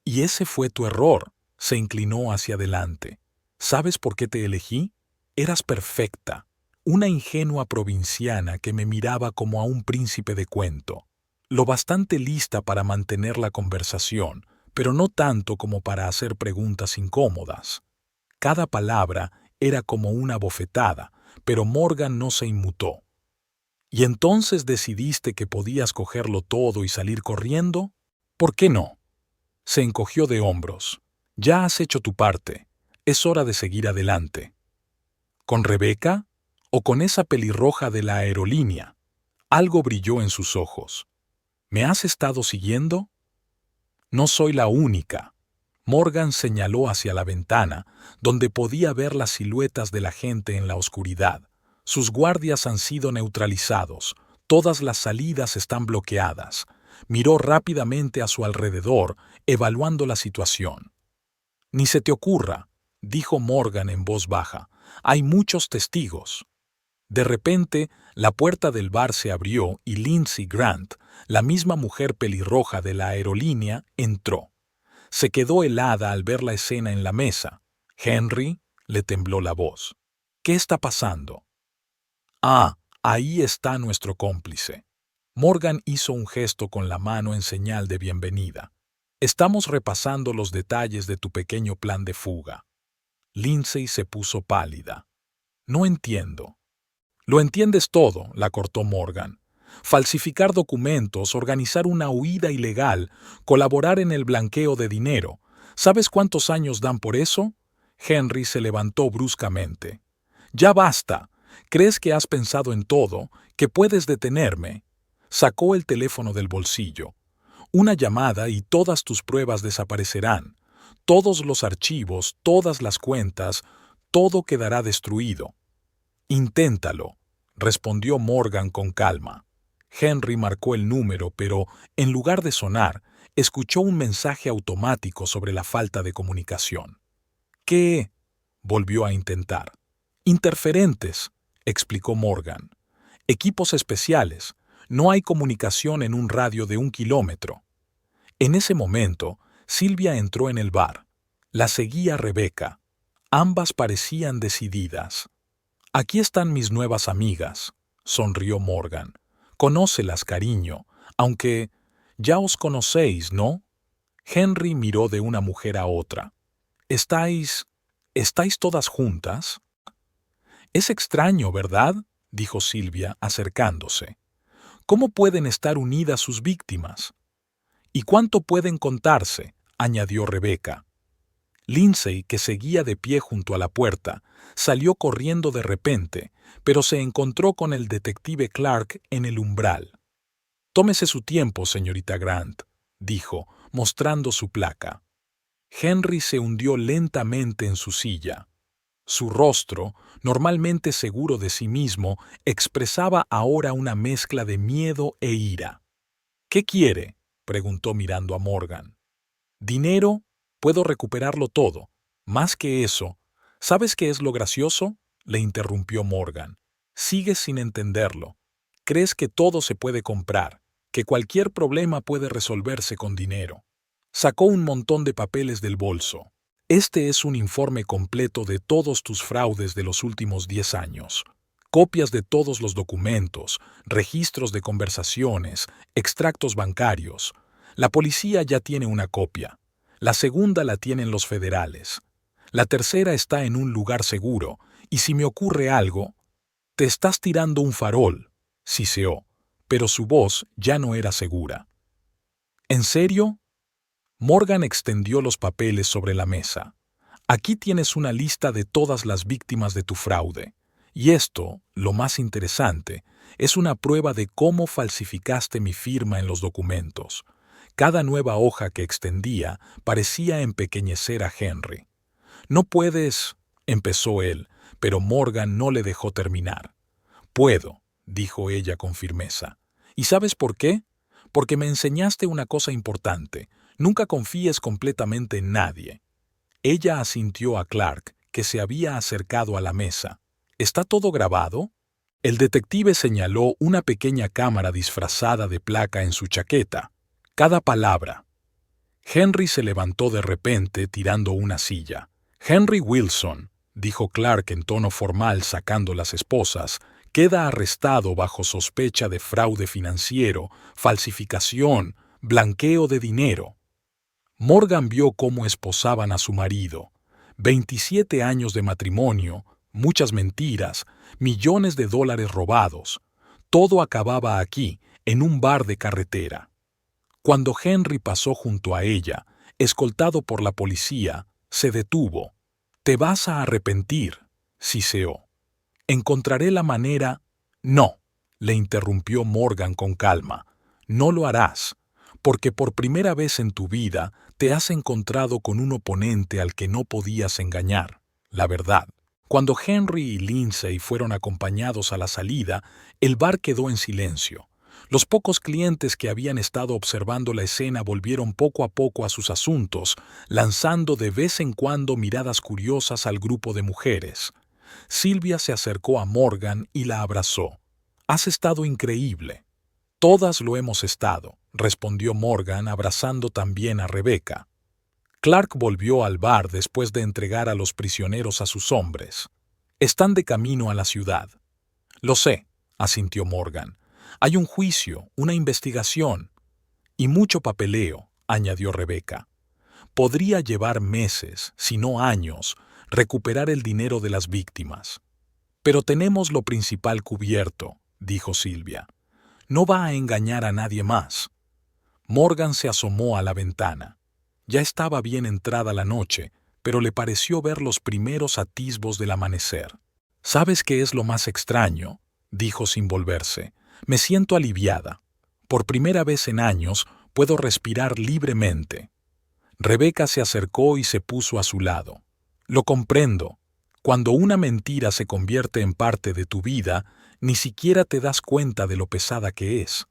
Y ese fue tu error, se inclinó hacia adelante. ¿Sabes por qué te elegí? Eras perfecta, una ingenua provinciana que me miraba como a un príncipe de cuento. Lo bastante lista para mantener la conversación, pero no tanto como para hacer preguntas incómodas. Cada palabra era como una bofetada, pero Morgan no se inmutó. ¿Y entonces decidiste que podías cogerlo todo y salir corriendo? ¿Por qué no? Se encogió de hombros. Ya has hecho tu parte. Es hora de seguir adelante. ¿Con Rebecca? ¿O con esa pelirroja de la aerolínea? Algo brilló en sus ojos. ¿Me has estado siguiendo? No soy la única. Morgan señaló hacia la ventana, donde podía ver las siluetas de la gente en la oscuridad. Sus guardias han sido neutralizados. Todas las salidas están bloqueadas. Miró rápidamente a su alrededor, evaluando la situación. Ni se te ocurra, dijo Morgan en voz baja. Hay muchos testigos. De repente, la puerta del bar se abrió y Lindsay Grant, la misma mujer pelirroja de la aerolínea, entró. Se quedó helada al ver la escena en la mesa. Henry, Le tembló la voz. ¿Qué está pasando? Ah, ahí está nuestro cómplice. Morgan hizo un gesto con la mano en señal de bienvenida. Estamos repasando los detalles de tu pequeño plan de fuga. Lindsay se puso pálida. No entiendo. Lo entiendes todo, la cortó Morgan. Falsificar documentos, organizar una huida ilegal, colaborar en el blanqueo de dinero. ¿Sabes cuántos años dan por eso? Henry se levantó bruscamente. Ya basta. ¿Crees que has pensado en todo, que puedes detenerme? Sacó el teléfono del bolsillo. Una llamada y todas tus pruebas desaparecerán. Todos los archivos, todas las cuentas, todo quedará destruido. Inténtalo, respondió Morgan con calma. Henry marcó el número, pero, en lugar de sonar, escuchó un mensaje automático sobre la falta de comunicación. ¿Qué? Volvió a intentar. Interferentes, explicó Morgan. Equipos especiales. No hay comunicación en un radio de 1 kilómetro. En ese momento, Silvia entró en el bar. La seguía Rebeca. Ambas parecían decididas. Aquí están mis nuevas amigas, sonrió Morgan. Conócelas, cariño, aunque ya os conocéis, ¿no? Henry miró de una mujer a otra. ¿Estáis todas juntas? Es extraño, ¿verdad? Dijo Silvia, acercándose. ¿Cómo pueden estar unidas sus víctimas? ¿Y cuánto pueden contarse? Añadió Rebeca. Lindsay, que seguía de pie junto a la puerta, salió corriendo de repente, pero se encontró con el detective Clark en el umbral. Tómese su tiempo, señorita Grant, dijo, mostrando su placa. Henry se hundió lentamente en su silla. Su rostro, normalmente seguro de sí mismo, expresaba ahora una mezcla de miedo e ira. ¿Qué quiere?, preguntó mirando a Morgan. ¿Dinero? Puedo recuperarlo todo. Más que eso, ¿sabes qué es lo gracioso?, le interrumpió Morgan. Sigues sin entenderlo. Crees que todo se puede comprar, que cualquier problema puede resolverse con dinero. Sacó un montón de papeles del bolso. Este es un informe completo de todos tus fraudes de los últimos 10 años. Copias de todos los documentos, registros de conversaciones, extractos bancarios. La policía ya tiene una copia. La segunda la tienen los federales. La tercera está en un lugar seguro, y si me ocurre algo... Te estás tirando un farol, siseó, pero su voz ya no era segura. ¿En serio? Morgan extendió los papeles sobre la mesa. Aquí tienes una lista de todas las víctimas de tu fraude. Y esto, lo más interesante, es una prueba de cómo falsificaste mi firma en los documentos. Cada nueva hoja que extendía parecía empequeñecer a Henry. «No puedes», empezó él, pero Morgan no le dejó terminar. «Puedo», dijo ella con firmeza. ¿Y sabes por qué? Porque me enseñaste una cosa importante. Nunca confíes completamente en nadie. Ella asintió a Clark, que se había acercado a la mesa. ¿Está todo grabado? El detective señaló una pequeña cámara disfrazada de placa en su chaqueta. Cada palabra. Henry se levantó de repente tirando una silla. Henry Wilson, dijo Clark en tono formal sacando las esposas, queda arrestado bajo sospecha de fraude financiero, falsificación, blanqueo de dinero. Morgan vio cómo esposaban a su marido. 27 años de matrimonio, muchas mentiras, millones de dólares robados. Todo acababa aquí, en un bar de carretera. Cuando Henry pasó junto a ella, escoltado por la policía, se detuvo. «Te vas a arrepentir», siseó. «Encontraré la manera...» «No», le interrumpió Morgan con calma. «No lo harás, porque por primera vez en tu vida te has encontrado con un oponente al que no podías engañar, la verdad». Cuando Henry y Lindsay fueron acompañados a la salida, el bar quedó en silencio. Los pocos clientes que habían estado observando la escena volvieron poco a poco a sus asuntos, lanzando de vez en cuando miradas curiosas al grupo de mujeres. Silvia se acercó a Morgan y la abrazó. «Has estado increíble». «Todas lo hemos estado», respondió Morgan abrazando también a Rebeca. Clark volvió al bar después de entregar a los prisioneros a sus hombres. Están de camino a la ciudad. Lo sé, asintió Morgan. Hay un juicio, una investigación. Y mucho papeleo, añadió Rebecca. Podría llevar meses, si no años, recuperar el dinero de las víctimas. Pero tenemos lo principal cubierto, dijo Silvia. No va a engañar a nadie más. Morgan se asomó a la ventana. Ya estaba bien entrada la noche, pero le pareció ver los primeros atisbos del amanecer. ¿Sabes qué es lo más extraño?, dijo sin volverse. Me siento aliviada. Por primera vez en años puedo respirar libremente. Rebecca se acercó y se puso a su lado. Lo comprendo. Cuando una mentira se convierte en parte de tu vida, ni siquiera te das cuenta de lo pesada que es,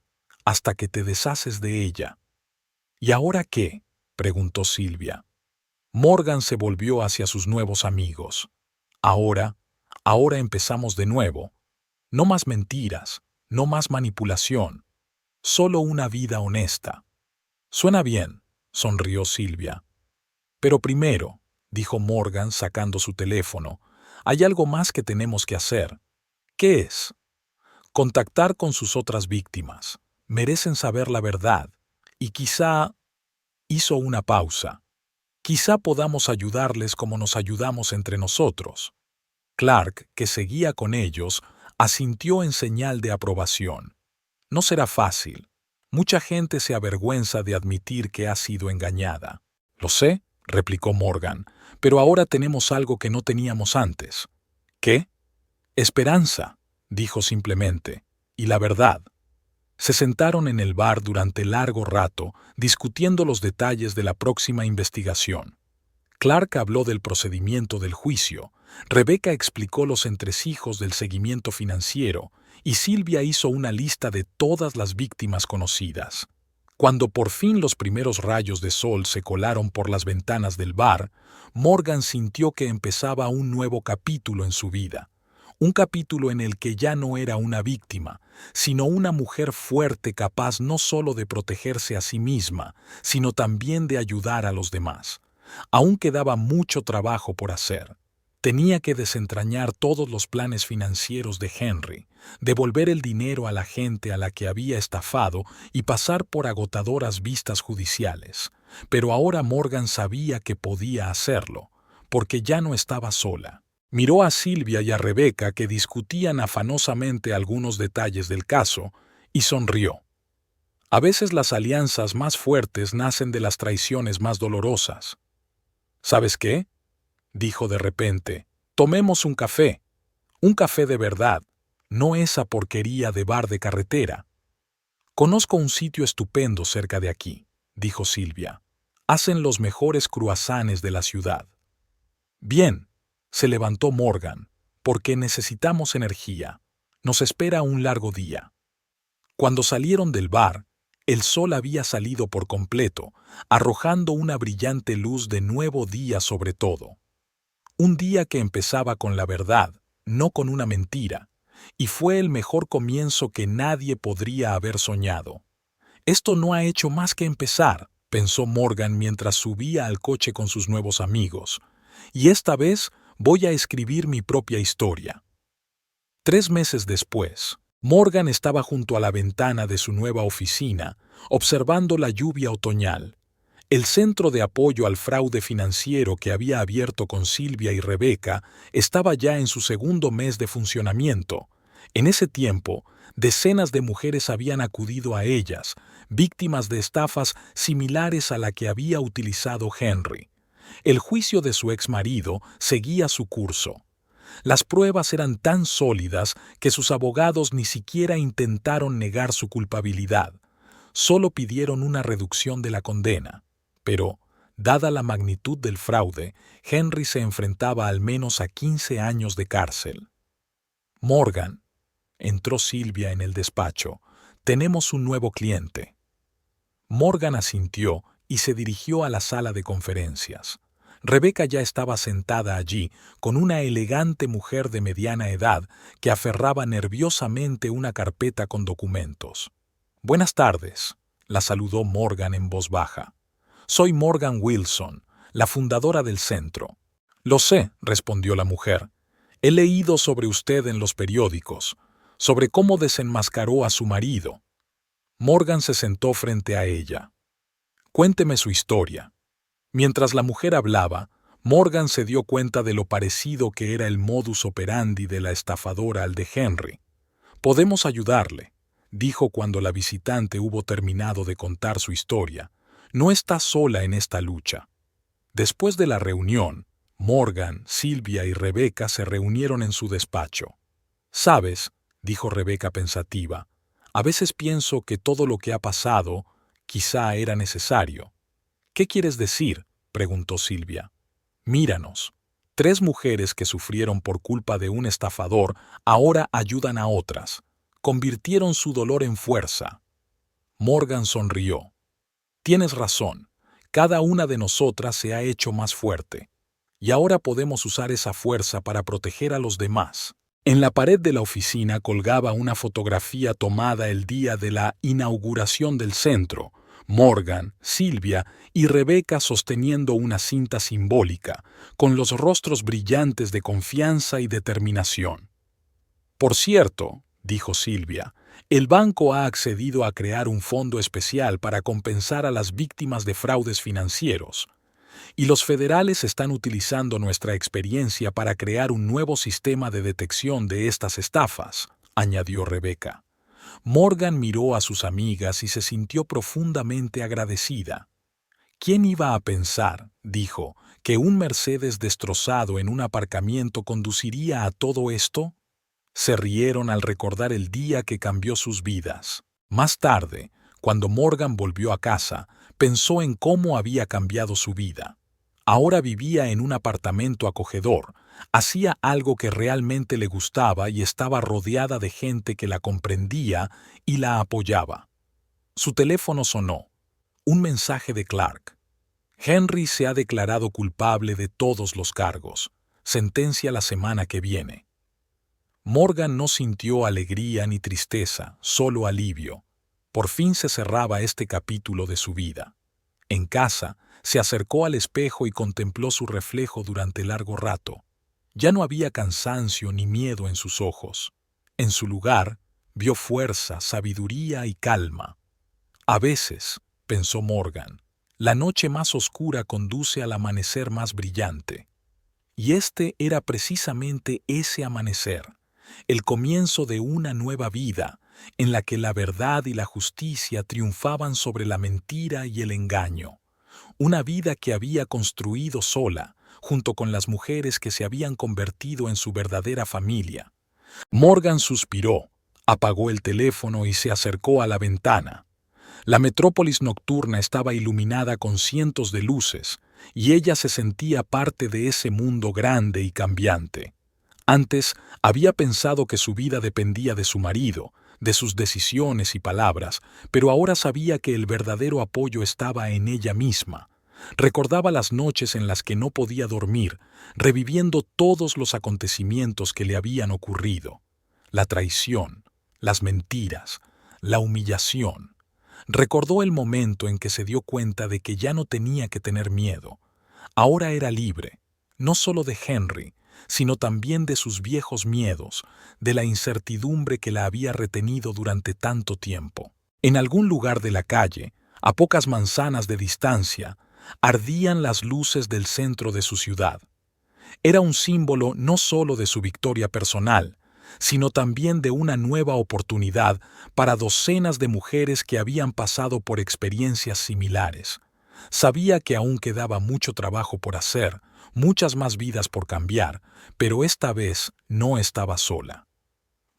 hasta que te deshaces de ella. ¿Y ahora qué?, preguntó Silvia. Morgan se volvió hacia sus nuevos amigos. Ahora empezamos de nuevo. No más mentiras, no más manipulación. Solo una vida honesta. Suena bien, sonrió Silvia. Pero primero, dijo Morgan sacando su teléfono, hay algo más que tenemos que hacer. ¿Qué es? Contactar con sus otras víctimas. Merecen saber la verdad. Y quizá... Hizo una pausa. Quizá podamos ayudarles como nos ayudamos entre nosotros. Clark, que seguía con ellos, asintió en señal de aprobación. No será fácil. Mucha gente se avergüenza de admitir que ha sido engañada. Lo sé, replicó Morgan, pero ahora tenemos algo que no teníamos antes. ¿Qué? Esperanza, dijo simplemente, y la verdad. Se sentaron en el bar durante largo rato, discutiendo los detalles de la próxima investigación. Clark habló del procedimiento del juicio, Rebecca explicó los entresijos del seguimiento financiero y Silvia hizo una lista de todas las víctimas conocidas. Cuando por fin los primeros rayos de sol se colaron por las ventanas del bar, Morgan sintió que empezaba un nuevo capítulo en su vida. Un capítulo en el que ya no era una víctima, sino una mujer fuerte capaz no solo de protegerse a sí misma, sino también de ayudar a los demás. Aún quedaba mucho trabajo por hacer. Tenía que desentrañar todos los planes financieros de Henry, devolver el dinero a la gente a la que había estafado y pasar por agotadoras vistas judiciales. Pero ahora Morgan sabía que podía hacerlo, porque ya no estaba sola. Miró a Silvia y a Rebecca que discutían afanosamente algunos detalles del caso y sonrió. A veces las alianzas más fuertes nacen de las traiciones más dolorosas. ¿Sabes qué?, dijo de repente. Tomemos un café de verdad, no esa porquería de bar de carretera. Conozco un sitio estupendo cerca de aquí, dijo Silvia. Hacen los mejores cruasanes de la ciudad. Bien. Se levantó Morgan, porque necesitamos energía. Nos espera un largo día. Cuando salieron del bar, el sol había salido por completo, arrojando una brillante luz de nuevo día sobre todo. Un día que empezaba con la verdad, no con una mentira, y fue el mejor comienzo que nadie podría haber soñado. Esto no ha hecho más que empezar, pensó Morgan mientras subía al coche con sus nuevos amigos, y esta vez voy a escribir mi propia historia. 3 meses después, Morgan estaba junto a la ventana de su nueva oficina, observando la lluvia otoñal. El centro de apoyo al fraude financiero que había abierto con Silvia y Rebecca estaba ya en su segundo mes de funcionamiento. En ese tiempo, decenas de mujeres habían acudido a ellas, víctimas de estafas similares a la que había utilizado Henry. El juicio de su exmarido seguía su curso. Las pruebas eran tan sólidas que sus abogados ni siquiera intentaron negar su culpabilidad. Solo pidieron una reducción de la condena. Pero, dada la magnitud del fraude, Henry se enfrentaba al menos a 15 años de cárcel. Morgan, entró Silvia en el despacho, tenemos un nuevo cliente. Morgan asintió y se dirigió a la sala de conferencias. Rebecca ya estaba sentada allí con una elegante mujer de mediana edad que aferraba nerviosamente una carpeta con documentos. «Buenas tardes», la saludó Morgan en voz baja. «Soy Morgan Wilson, la fundadora del centro. Lo sé, respondió la mujer. He leído sobre usted en los periódicos, sobre cómo desenmascaró a su marido. Morgan se sentó frente a ella. Cuénteme su historia. Mientras la mujer hablaba, Morgan se dio cuenta de lo parecido que era el modus operandi de la estafadora al de Henry. Podemos ayudarle, dijo cuando la visitante hubo terminado de contar su historia. No está sola en esta lucha. Después de la reunión, Morgan, Sylvia y Rebecca se reunieron en su despacho. «Sabes», dijo Rebecca pensativa, «a veces pienso que todo lo que ha pasado quizá era necesario». «¿Qué quieres decir?», preguntó Sylvia. «Míranos. 3 mujeres que sufrieron por culpa de un estafador ahora ayudan a otras. Convirtieron su dolor en fuerza». Morgan sonrió. «Tienes razón. Cada una de nosotras se ha hecho más fuerte. Y ahora podemos usar esa fuerza para proteger a los demás». En la pared de la oficina colgaba una fotografía tomada el día de la inauguración del centro. Morgan, Sylvia y Rebecca sosteniendo una cinta simbólica, con los rostros brillantes de confianza y determinación. «Por cierto», dijo Sylvia, «el banco ha accedido a crear un fondo especial para compensar a las víctimas de fraudes financieros. Y los federales están utilizando nuestra experiencia para crear un nuevo sistema de detección de estas estafas», añadió Rebecca. Morgan miró a sus amigas y se sintió profundamente agradecida. «¿Quién iba a pensar?», dijo, «que un Mercedes destrozado en un aparcamiento conduciría a todo esto?» Se rieron al recordar el día que cambió sus vidas. Más tarde, cuando Morgan volvió a casa, pensó en cómo había cambiado su vida. Ahora vivía en un apartamento acogedor, hacía algo que realmente le gustaba y estaba rodeada de gente que la comprendía y la apoyaba. Su teléfono sonó. Un mensaje de Clark. «Henry se ha declarado culpable de todos los cargos. Sentencia la semana que viene». Morgan no sintió alegría ni tristeza, solo alivio. Por fin se cerraba este capítulo de su vida. En casa, se acercó al espejo y contempló su reflejo durante largo rato. Ya no había cansancio ni miedo en sus ojos. En su lugar, vio fuerza, sabiduría y calma. «A veces», pensó Morgan, «la noche más oscura conduce al amanecer más brillante». Y este era precisamente ese amanecer, el comienzo de una nueva vida, en la que la verdad y la justicia triunfaban sobre la mentira y el engaño. Una vida que había construido sola, junto con las mujeres que se habían convertido en su verdadera familia. Morgan suspiró, apagó el teléfono y se acercó a la ventana. La metrópolis nocturna estaba iluminada con cientos de luces, y ella se sentía parte de ese mundo grande y cambiante. Antes había pensado que su vida dependía de su marido, de sus decisiones y palabras, pero ahora sabía que el verdadero apoyo estaba en ella misma. Recordaba las noches en las que no podía dormir, reviviendo todos los acontecimientos que le habían ocurrido. La traición, las mentiras, la humillación. Recordó el momento en que se dio cuenta de que ya no tenía que tener miedo. Ahora era libre, no solo de Henry, sino también de sus viejos miedos, de la incertidumbre que la había retenido durante tanto tiempo. En algún lugar de la calle, a pocas manzanas de distancia, ardían las luces del centro de su ciudad. Era un símbolo no solo de su victoria personal, sino también de una nueva oportunidad para docenas de mujeres que habían pasado por experiencias similares. Sabía que aún quedaba mucho trabajo por hacer, muchas más vidas por cambiar, pero esta vez no estaba sola.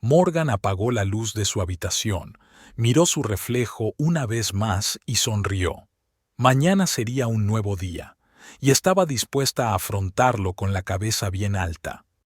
Morgan apagó la luz de su habitación, miró su reflejo una vez más y sonrió. Mañana sería un nuevo día, y estaba dispuesta a afrontarlo con la cabeza bien alta.